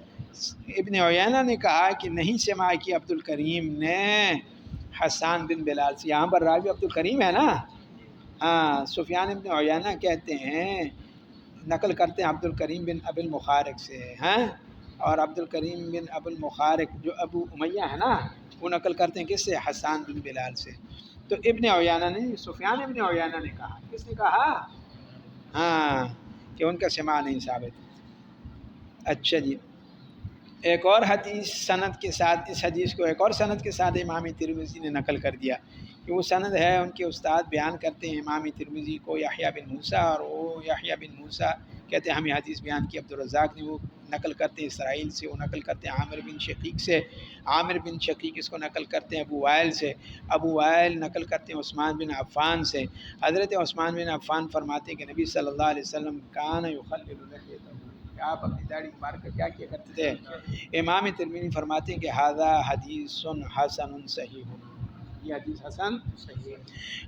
ابن عیینہ نے کہا کہ نہیں سماع کی عبد الکریم نے حسان بن بلال سے. یہاں پر راوی عبد الکریم ہے نا. ہاں سفیان بن عیینہ کہتے ہیں نقل کرتے ہیں عبد الکریم بن ابی المخارق سے ہیں, اور عبد الکریم بن ابو المخارق جو ابو امیہ ہے نا وہ نقل کرتے ہیں کس سے؟ حسان بن بلال سے. تو ابن عیینہ نے, سفیان ابن عیینہ نے کہا, کس نے کہا؟ ہاں کہ ان کا سماع نہیں ثابت. اچھا جی, ایک اور حدیث سند کے ساتھ, اس حدیث کو ایک اور سند کے ساتھ امام ترمذی نے نقل کر دیا کہ وہ سند ہے ان کے استاد بیان کرتے ہیں امام ترمذی کو یحییٰ بن موسیٰ, اور وہ یحییٰ بن موسیٰ کہتے ہیں ہمیں حدیث بیان کی عبدالرزاق نے, وہ نقل کرتے ہیں اسرائیل سے, وہ نقل کرتے ہیں عامر بن شقیق سے, عامر بن شقیق اس کو نقل کرتے ہیں ابو وائل سے, ابو وائل نقل کرتے ہیں عثمان بن عفان سے. حضرت عثمان بن عفان فرماتے ہیں کہ نبی صلی اللہ علیہ وسلم کان یخلل لحیتہ, آپ اپنی داڑھی مبارک کا کیا کیا کرتے تھے؟ امام ترمذی فرماتے ہیں کہ ھذا حدیث حسن صحیح, یہ حدیث حسن صحیح.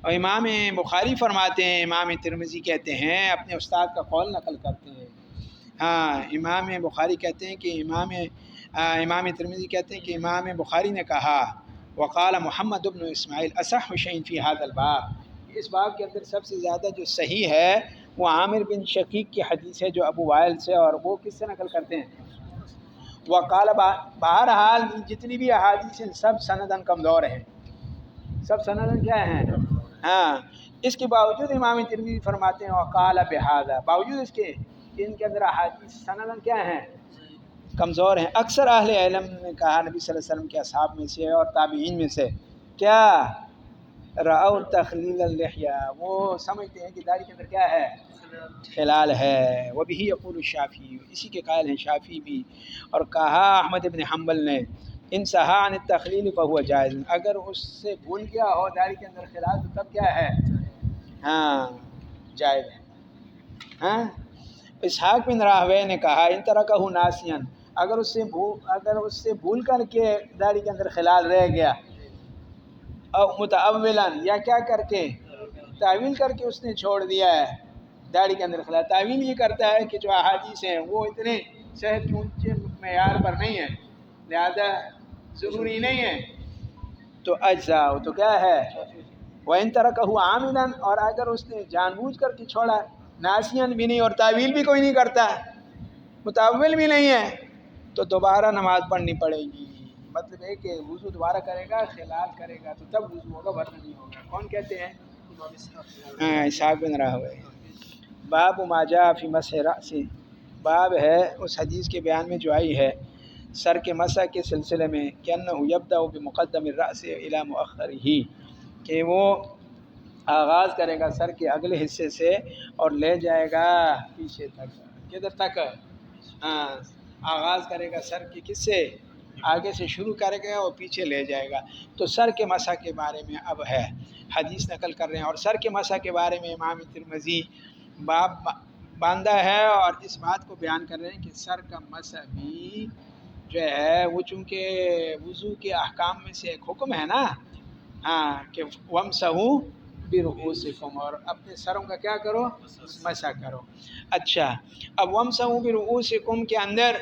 اور امام بخاری فرماتے ہیں, امام ترمذی کہتے ہیں اپنے استاد کا قول نقل کرتے ہیں. ہاں امام بخاری کہتے ہیں کہ امام ترمذی کہتے ہیں کہ امام بخاری نے کہا وقال محمد بن اسماعیل اصح شیء فی ھذا الباب, اس باب کے اندر سب سے زیادہ جو صحیح ہے وہ عامر بن شقیق کی حدیث ہے جو ابو وائل سے, اور وہ کس سے نقل کرتے ہیں؟ وقال, بہرحال جتنی بھی احادیث ہیں سب سندن کمزور ہیں, سب سندن کیا ہیں؟ ہاں اس کے باوجود امام ترمذی فرماتے ہیں وقال بہذا, باوجود اس کے کہ ان کے اندر احادیث سندن کیا ہیں؟ کمزور ہیں. اکثر اہل علم نے کہا نبی صلی اللہ علیہ وسلم کے اصحاب میں سے اور تابعین میں سے کیا رأوا تخلیل اللحیہ, وہ سمجھتے ہیں کہ داڑھی کے اندر کیا ہے؟ خلال ہے. وبہ یقول الشافعی, اسی کے قائل ہیں شافعی بھی. اور کہا احمد بن حنبل نے ان سہا عن التخلیل فہو جائز, اگر اس سے بھول گیا ہو داڑھی کے اندر خلال تو تب کیا ہے؟ ہاں جائز ہے. ہاں اسحاق بن راہوے نے کہا ان ترکہ ناسیاً, اگر اس سے بھول کر کے داڑھی کے اندر خلال رہ گیا, او متأولاً, یا کیا کر کے تعویل کر کے اس نے چھوڑ دیا ہے داڑھی کے اندر خلال. تعویل یہ کرتا ہے کہ جو احادیث ہیں وہ اتنے صحت کے اونچے معیار پر نہیں ہیں, لہذا ضروری نہیں ہے, تو اجزا تو کیا ہے؟ وَإِن تَرَكَهُ عَامِدًا, اور اگر اس نے جان بوجھ کر کے چھوڑا, ناسیاً بھی نہیں اور تعویل بھی کوئی نہیں کرتا, متأول بھی نہیں ہے, تو دوبارہ نماز پڑھنی پڑے گی. مطلب ہے کہ وضو دوبارہ کرے گا, خلال کرے گا تو تب وضو ہوگا, ورنہ نہیں ہوگا. کون کہتے ہیں؟ اسحاق بن راہوے. باب ما جاء فی مسح الرأس, باب ہے اس حدیث کے بیان میں جو آئی ہے سر کے مسح کے سلسلے میں کہ انہ یبدأ بمقدم الرأس الی مؤخرہ, کہ وہ آغاز کرے گا سر کے اگلے حصے سے اور لے جائے گا پیچھے تک. کدھر تک؟ ہاں آغاز کرے گا سر کے کس سے, آگے سے شروع کرے گا اور پیچھے لے جائے گا. تو سر کے مسح کے بارے میں اب ہے حدیث نقل کر رہے ہیں, اور سر کے مسح کے بارے میں امام ترمذی باب باندھا ہے اور اس بات کو بیان کر رہے ہیں کہ سر کا مسح بھی جو ہے وہ چونکہ وضو کے احکام میں سے ایک حکم ہے نا, ہاں کہ وَامْسَحُوا بِرُؤُوسِكُمْ, اور اپنے سروں کا کیا کرو؟ مسح کرو. اچھا اب وَامْسَحُوا بِرُؤُوسِكُمْ کے اندر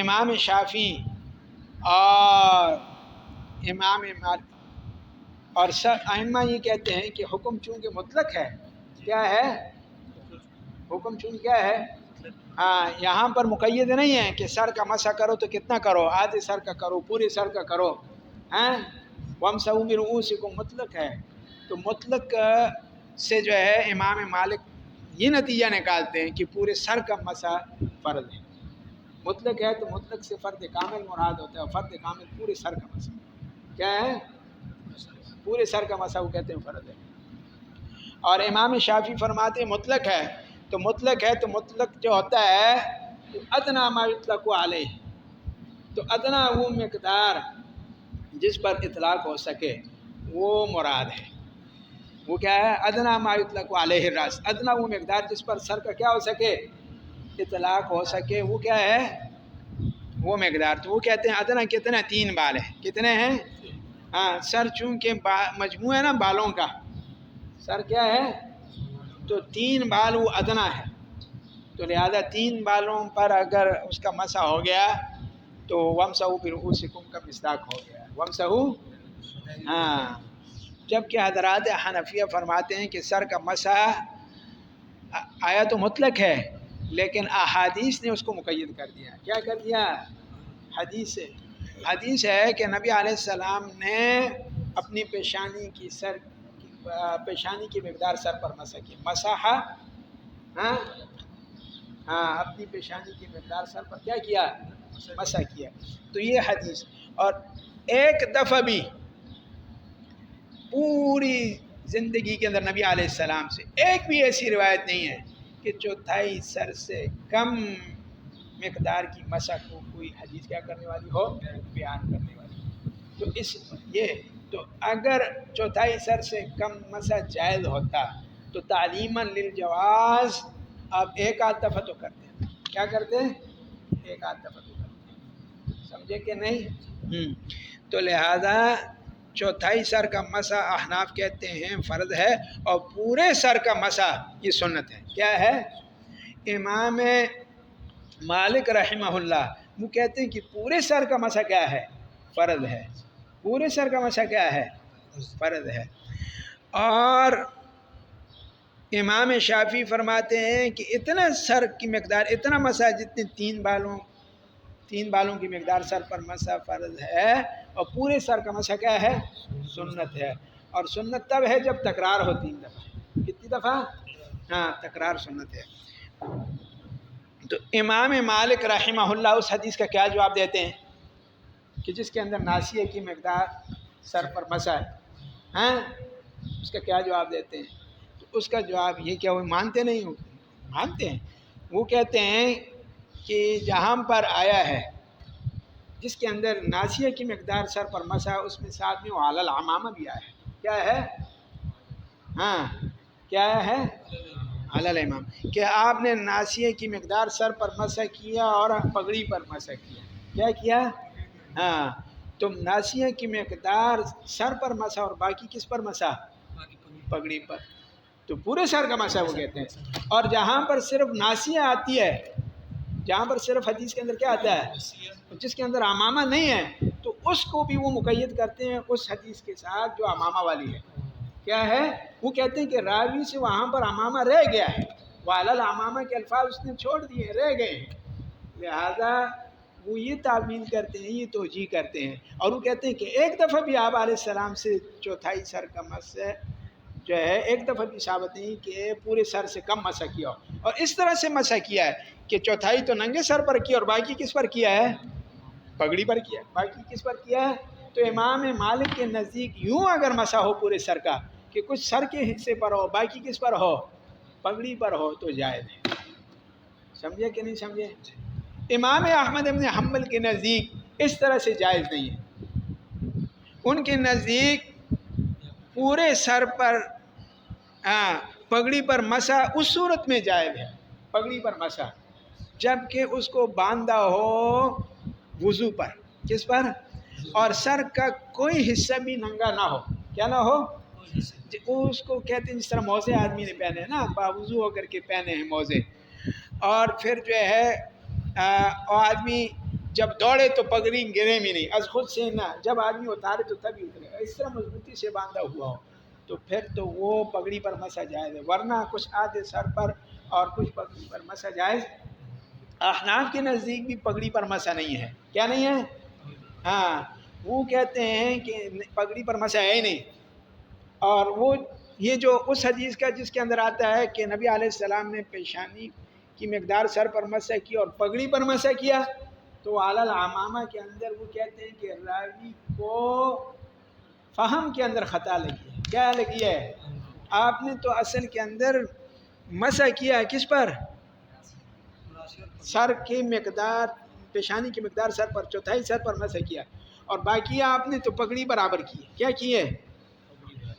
امام شافعی اور امام مالک اور ائمہ یہ کہتے ہیں کہ حکم چونکہ مطلق ہے, کیا ہے حکم چونکہ کیا ہے؟ ہاں یہاں پر مقید نہیں ہے کہ سر کا مسح کرو تو کتنا کرو, آدھے سر کا کرو, پورے سر کا کرو. ہیں وَامْسَحُوا بِرُؤُوسِكُمْ مطلق ہے, تو مطلق سے جو ہے امام مالک یہ نتیجہ نکالتے ہیں کہ پورے سر کا مسح فرض ہے. مطلق ہے تو مطلق سے فرد کامل مراد ہوتا ہے, اور فرد کامل پورے سر کا مسح کیا ہے؟ پورے سر کا مسح وہ کہتے ہیں فرض ہے. اور امام شافعی فرماتے ہیں مطلق ہے, تو مطلق ہے تو مطلق جو ہوتا ہے ادنا ما یطلق علیہ, تو ادنا وہ مقدار جس پر اطلاق ہو سکے وہ مراد ہے. وہ کیا ہے؟ ادنا ما یطلق علیہ الراس, ادنا وہ مقدار جس پر سر کا کیا ہو سکے؟ اطلاق ہو سکے, وہ کیا ہے؟ وہ مقدار. تو وہ کہتے ہیں ادنا کتنا؟ 3 بال ہے. کتنے ہیں؟ ہاں سر چونکہ مجموعہ ہے نا بالوں کا, سر کیا ہے تو 3 بال وہ ادنا ہے, تو لہذا 3 بالوں پر اگر اس کا مسح ہو گیا تو وَامْسَحُوا بِرُؤُوسِكُمْ کا مصداق ہو گیا. وَامْسَحُوا ہاں، جبکہ حضرات حنفیہ فرماتے ہیں کہ سر کا مسح آیا تو مطلق ہے، لیکن احادیث نے اس کو مقید کر دیا۔ کیا کر دیا؟ حدیث ہے کہ نبی علیہ السلام نے اپنی پیشانی کی مقدار سر پر مسح کی، مسح، ہاں اپنی پیشانی کی مقدار سر پر کیا کیا؟ مسح کیا۔ تو یہ حدیث، اور ایک دفعہ بھی پوری زندگی کے اندر نبی علیہ السلام سے ایک بھی ایسی روایت نہیں ہے کہ چوتھائی سر سے کم مقدار کی مسح کو کوئی حدیث کیا کرنے والی ہو، بیان کرنے والی۔ تو اگر چوتھائی سر سے کم مسح جائز ہوتا تو تعلیماً للجواز آپ ایک آدھ دفعہ تو کرتے ہیں۔ کیا کرتے ہیں؟ ایک آدھ دفعہ تو کرتے ہیں، سمجھے کہ نہیں؟ تو لہذا چوتھائی سر کا مسح احناف کہتے ہیں فرض ہے، اور پورے سر کا مسح یہ سنت ہے۔ کیا ہے؟ امام مالک رحمہ اللہ وہ کہتے ہیں کہ پورے سر کا مسح کیا ہے؟ فرض ہے۔ پورے سر کا مسح کیا ہے؟ فرض ہے۔ اور امام شافعی فرماتے ہیں کہ اتنا سر کی مقدار، اتنا مسح جتنے تین بالوں کی مقدار سر پر مسح فرض ہے، اور پورے سر کا مسح کیا ہے؟ سنت ہے۔ اور سنت تب ہے جب تکرار ہو 3 دفعہ۔ کتنی دفعہ؟ ہاں، تکرار سنت ہے۔ تو امام مالک رحمہ اللہ اس حدیث کا کیا جواب دیتے ہیں کہ جس کے اندر ناسیے کی مقدار سر پر مسح ہے، اس کا کیا جواب دیتے ہیں؟ تو اس کا جواب یہ، کیا وہ مانتے نہیں ہو؟ مانتے ہیں۔ وہ کہتے ہیں کہ جہاں پر آیا ہے جس کے اندر ناسیے کی مقدار سر پر مسح، اس میں ساتھ میں علی العمامہ بھی آیا ہے۔ کیا ہے؟ ہاں، کیا ہے؟ علی الامام، کہ آپ نے ناسیے کی مقدار سر پر مسح کیا اور پگڑی پر مسح کیا۔ کیا کیا؟ ہاں، تم ناسیے کی مقدار سر پر مسح اور باقی کس پر مسح؟ پگڑی پر۔ تو پورے سر کا مسح وہ کہتے ہیں۔ اور جہاں پر صرف ناسیہ آتی ہے، جہاں پر صرف حدیث کے اندر کیا آتا ہے، جس کے اندر امامہ نہیں ہے، تو اس کو بھی وہ مقید کرتے ہیں اس حدیث کے ساتھ جو امامہ والی ہے۔ کیا ہے؟ وہ کہتے ہیں کہ راوی سے وہاں پر امامہ رہ گیا ہے، وعلی الامامہ کے الفاظ اس نے چھوڑ دیے، رہ گئے ہیں، لہذا وہ یہ تعویل کرتے ہیں، یہ توجیہ کرتے ہیں، اور وہ کہتے ہیں کہ ایک دفعہ بھی آپ علیہ السلام سے چوتھائی سر کا مسح جو ہے ایک دفعہ بھی ثابت نہیں کہ پورے سر سے کم مسح کیا ہو، اور اس طرح سے مسح کیا ہے کہ چوتھائی تو ننگے سر پر کیا اور باقی کس پر کیا ہے؟ پگڑی پر کیا۔ باقی کس پر کیا ہے؟ تو امام مالک کے نزدیک یوں اگر مسح ہو پورے سر کا کہ کچھ سر کے حصے پر ہو، باقی کس پر ہو؟ پگڑی پر ہو، تو جائز ہے۔ سمجھے کہ نہیں سمجھے؟ امام احمد بن حنبل کے نزدیک اس طرح سے جائز نہیں ہے۔ ان کے نزدیک پورے سر پر پگڑی پر مسح اس صورت میں جائز ہے، پگڑی پر مسح جبکہ اس کو باندھا ہو وضو پر، کس پر؟ اور سر کا کوئی حصہ بھی ننگا نہ ہو۔ کیا نہ ہو؟ اس کو کہتے ہیں جس طرح موزے آدمی نے پہنے ہیں نا، باوضو ہو کر کے پہنے ہیں موزے، اور پھر جو ہے آدمی جب دوڑے تو پگڑی گرے بھی نہیں، از خود سے نہ، جب آدمی اتارے تو تبھی اترے گا، اس طرح مضبوطی سے باندھا ہوا ہو، تو پھر تو وہ پگڑی پر مسح جائز ہے، ورنہ کچھ آدھے سر پر اور کچھ پگڑی پر مسح جائز۔ احناف کے نزدیک بھی پگڑی پر مسح نہیں ہے۔ کیا نہیں ہے؟ ہاں، وہ کہتے ہیں کہ پگڑی پر مسح ہے ہی نہیں، اور وہ یہ جو اس حدیث کا جس کے اندر آتا ہے کہ نبی علیہ السلام نے پیشانی کی مقدار سر پر مسح کی اور پگڑی پر مسح کیا، تو علی العمامہ کے اندر وہ کہتے ہیں کہ راوی کو فہم کے اندر خطا لگی ہے۔ کیا لگی ہے؟ آپ نے تو اصل کے اندر مسح کیا کس پر؟ سر کی مقدار، پیشانی کی مقدار سر پر، چوتھائی سر پر مسح کیا، اور باقی آپ نے تو پگڑی برابر کی۔ کیا کی ہے؟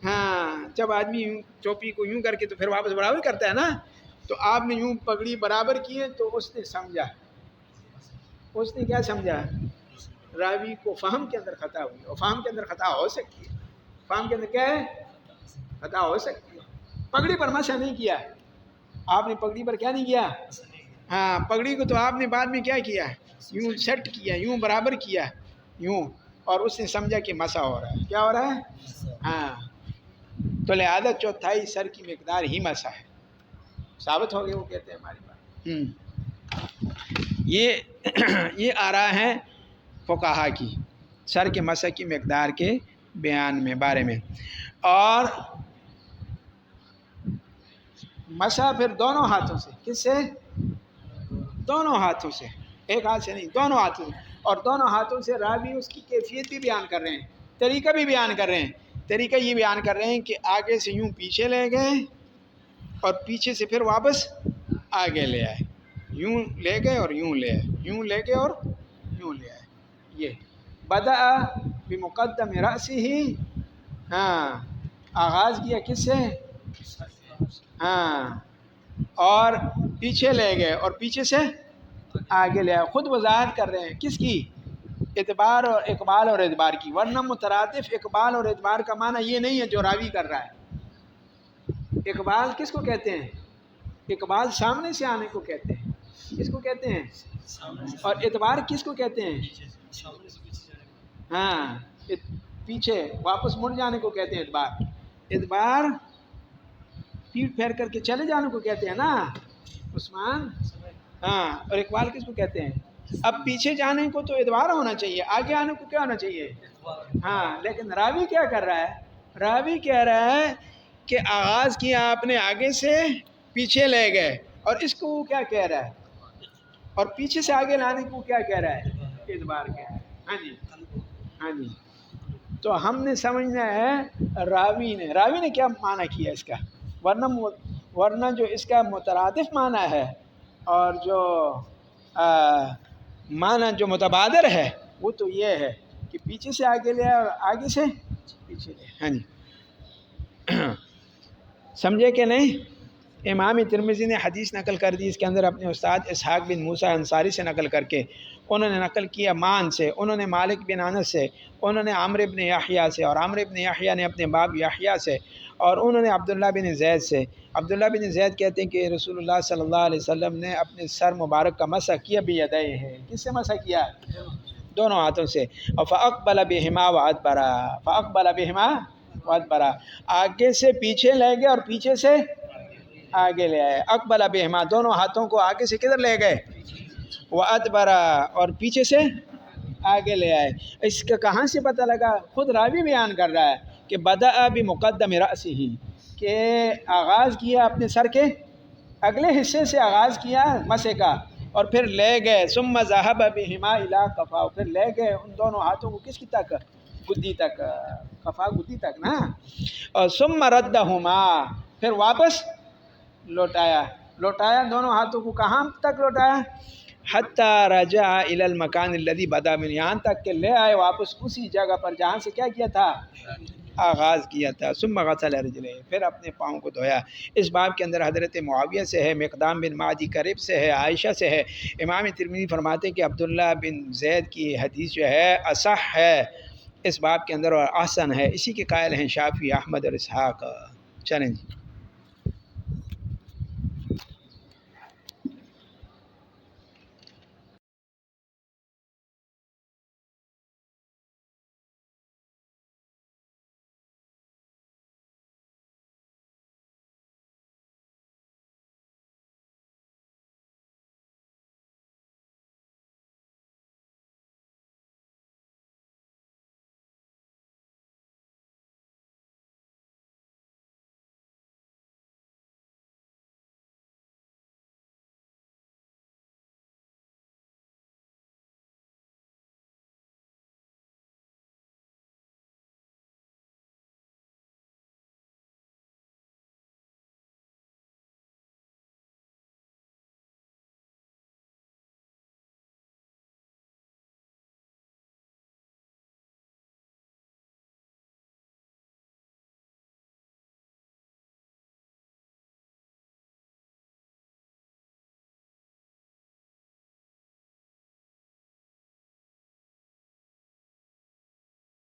ہاں، جب آدمی یوں ٹوپی کو یوں کر کے تو پھر واپس برابر کرتا ہے نا، تو آپ نے یوں پگڑی برابر کی ہے، تو اس نے سمجھا، اس نے کیا سمجھا؟ راوی کو فہم کے اندر خطا ہوئی، اور فہم کے اندر خطا ہو سکتی ہے، فہم کے اندر کیا ہے؟ خطا ہو سکتی ہے۔ پگڑی پر مسح نہیں کیا، آپ نے پگڑی پر کیا نہیں کیا؟ ہاں، پگڑی کو تو آپ نے بعد میں کیا کیا؟ یوں سیٹ کیا، یوں برابر کیا، یوں، اور اس نے سمجھا کہ مسح ہو رہا ہے. کیا ہو رہا ہے؟ ہاں. تو لہٰذا چوتھائی سر کی مقدار ہی مسح ہے. ثابت ہو گیا. وہ کہتے ہیں ہماری بات. یہ آراء ہے فقہا کی سر کے مسح کی مقدار کے بیان میں بارے میں. اور مسح پھر دونوں ہاتھوں سے. کس سے؟ دونوں ہاتھوں سے. ایک ہاتھ سے نہیں، دونوں ہاتھوں سے. اور دونوں ہاتھوں سے راوی اس کی کیفیت بھی بیان کر رہے ہیں، طریقہ بھی بیان کر رہے ہیں. طریقہ یہ بیان کر رہے ہیں کہ آگے سے یوں پیچھے لے گئے اور پیچھے سے پھر واپس آگے لے آئے. یوں لے گئے اور یوں لے آئے، یوں لے گئے اور یوں لے آئے. یہ بدأ بمقدم رأسہ. ہاں، آغاز کیا کس سے؟ ہاں. اور پیچھے لے گئے اور پیچھے سے آگے لے آئے. خود وضاحت کر رہے ہیں کس کی؟ اعتبار اور اقبال اور ادبار کی. ورنہ مترادف اقبال اور ادبار کا معنی یہ نہیں ہے جو راوی کر رہا ہے. اقبال کس کو کہتے ہیں؟ اقبال سامنے سے آنے کو کہتے ہیں. کس کو کہتے ہیں؟ اور اعتبار کس کو کہتے ہیں؟ ہاں، پیچھے واپس مڑ جانے کو کہتے ہیں اعتبار. اعتبار پیٹ پھیر کر کے چلے جانے کو کہتے ہیں نا عثمان. ہاں. اور اقبال کس کو کہتے ہیں؟ اب پیچھے جانے کو تو ادوار ہونا چاہیے، آگے آنے کو کیا ہونا چاہیے؟ ہاں. لیکن راوی کیا کر رہا ہے؟ راوی کہہ رہا ہے کہ آغاز کیا آپ نے آگے سے، پیچھے لے گئے، اور اس کو وہ کیا کہہ رہا ہے؟ اور پیچھے سے آگے لانے کو کیا کہہ رہا ہے؟ ادوار کہہ رہا ہے. ہاں جی، ہاں جی. تو ہم نے سمجھنا ہے راوی نے کیا معنی کیا اس کا. ورنہ جو اس کا مترادف معنی ہے اور جو معنی جو متبادر ہے وہ تو یہ ہے کہ پیچھے سے آگے لے اور آگے سے پیچھے لے. ہاں جی، سمجھے کہ نہیں؟ امام ترمذی نے حدیث نقل کر دی اس کے اندر اپنے استاد اسحاق بن موسیٰ انصاری سے نقل کر کے. انہوں نے نقل کیا مان سے، انہوں نے مالک بن انس سے، انہوں نے عمرو بن یحییٰ سے، اور عمرو بن یحییٰ نے اپنے باپ یحییٰ سے، اور انہوں نے عبداللہ بن زید سے. عبداللہ بن زید کہتے ہیں کہ رسول اللہ صلی اللہ علیہ وسلم نے اپنے سر مبارک کا مسح کیا بیدیہ ہے. کس سے مسح کیا؟ دونوں ہاتھوں سے. اور فاقبل بہما وادبرا، فاقبل بہما وادبرا، آگے سے پیچھے لے گئے اور پیچھے سے آگے لے آئے. اقبل بہما، دونوں ہاتھوں کو آگے سے کدھر لے گئے؟ وادبرا، اور پیچھے سے آگے لے آئے. اس کا کہاں سے پتہ لگا؟ خود راوی بیان کر رہا ہے کہ بدأ بمقدم رأسہ، کہ آغاز کیا اپنے سر کے اگلے حصے سے آغاز کیا مسح کا، اور پھر لے گئے. ثم ذهب بهما الى قفا، پھر لے گئے ان دونوں ہاتھوں کو کس کی تک؟ گدی تک. قفا گدی تک نا. اور ثم ردهما، پھر واپس لوٹایا دونوں ہاتھوں کو. کہاں تک لوٹایا؟ حتی رجع الى المکان الذی بدا من، یہاں تک کہ لے آئے واپس اسی جگہ پر جہاں سے کیا کیا تھا؟ آغاز کیا تھا. ثم غسل رجليه، پھر اپنے پاؤں کو دھویا. اس باب کے اندر حضرت معاویہ سے ہے، مقدام بن معدی کرب سے ہے، عائشہ سے ہے. امام ترمذی فرماتے ہیں کہ عبداللہ بن زید کی حدیث جو ہے اصح ہے اس باب کے اندر اور احسن ہے. اسی کے قائل ہیں شافعی، احمد اور اسحاق. چلیں جی.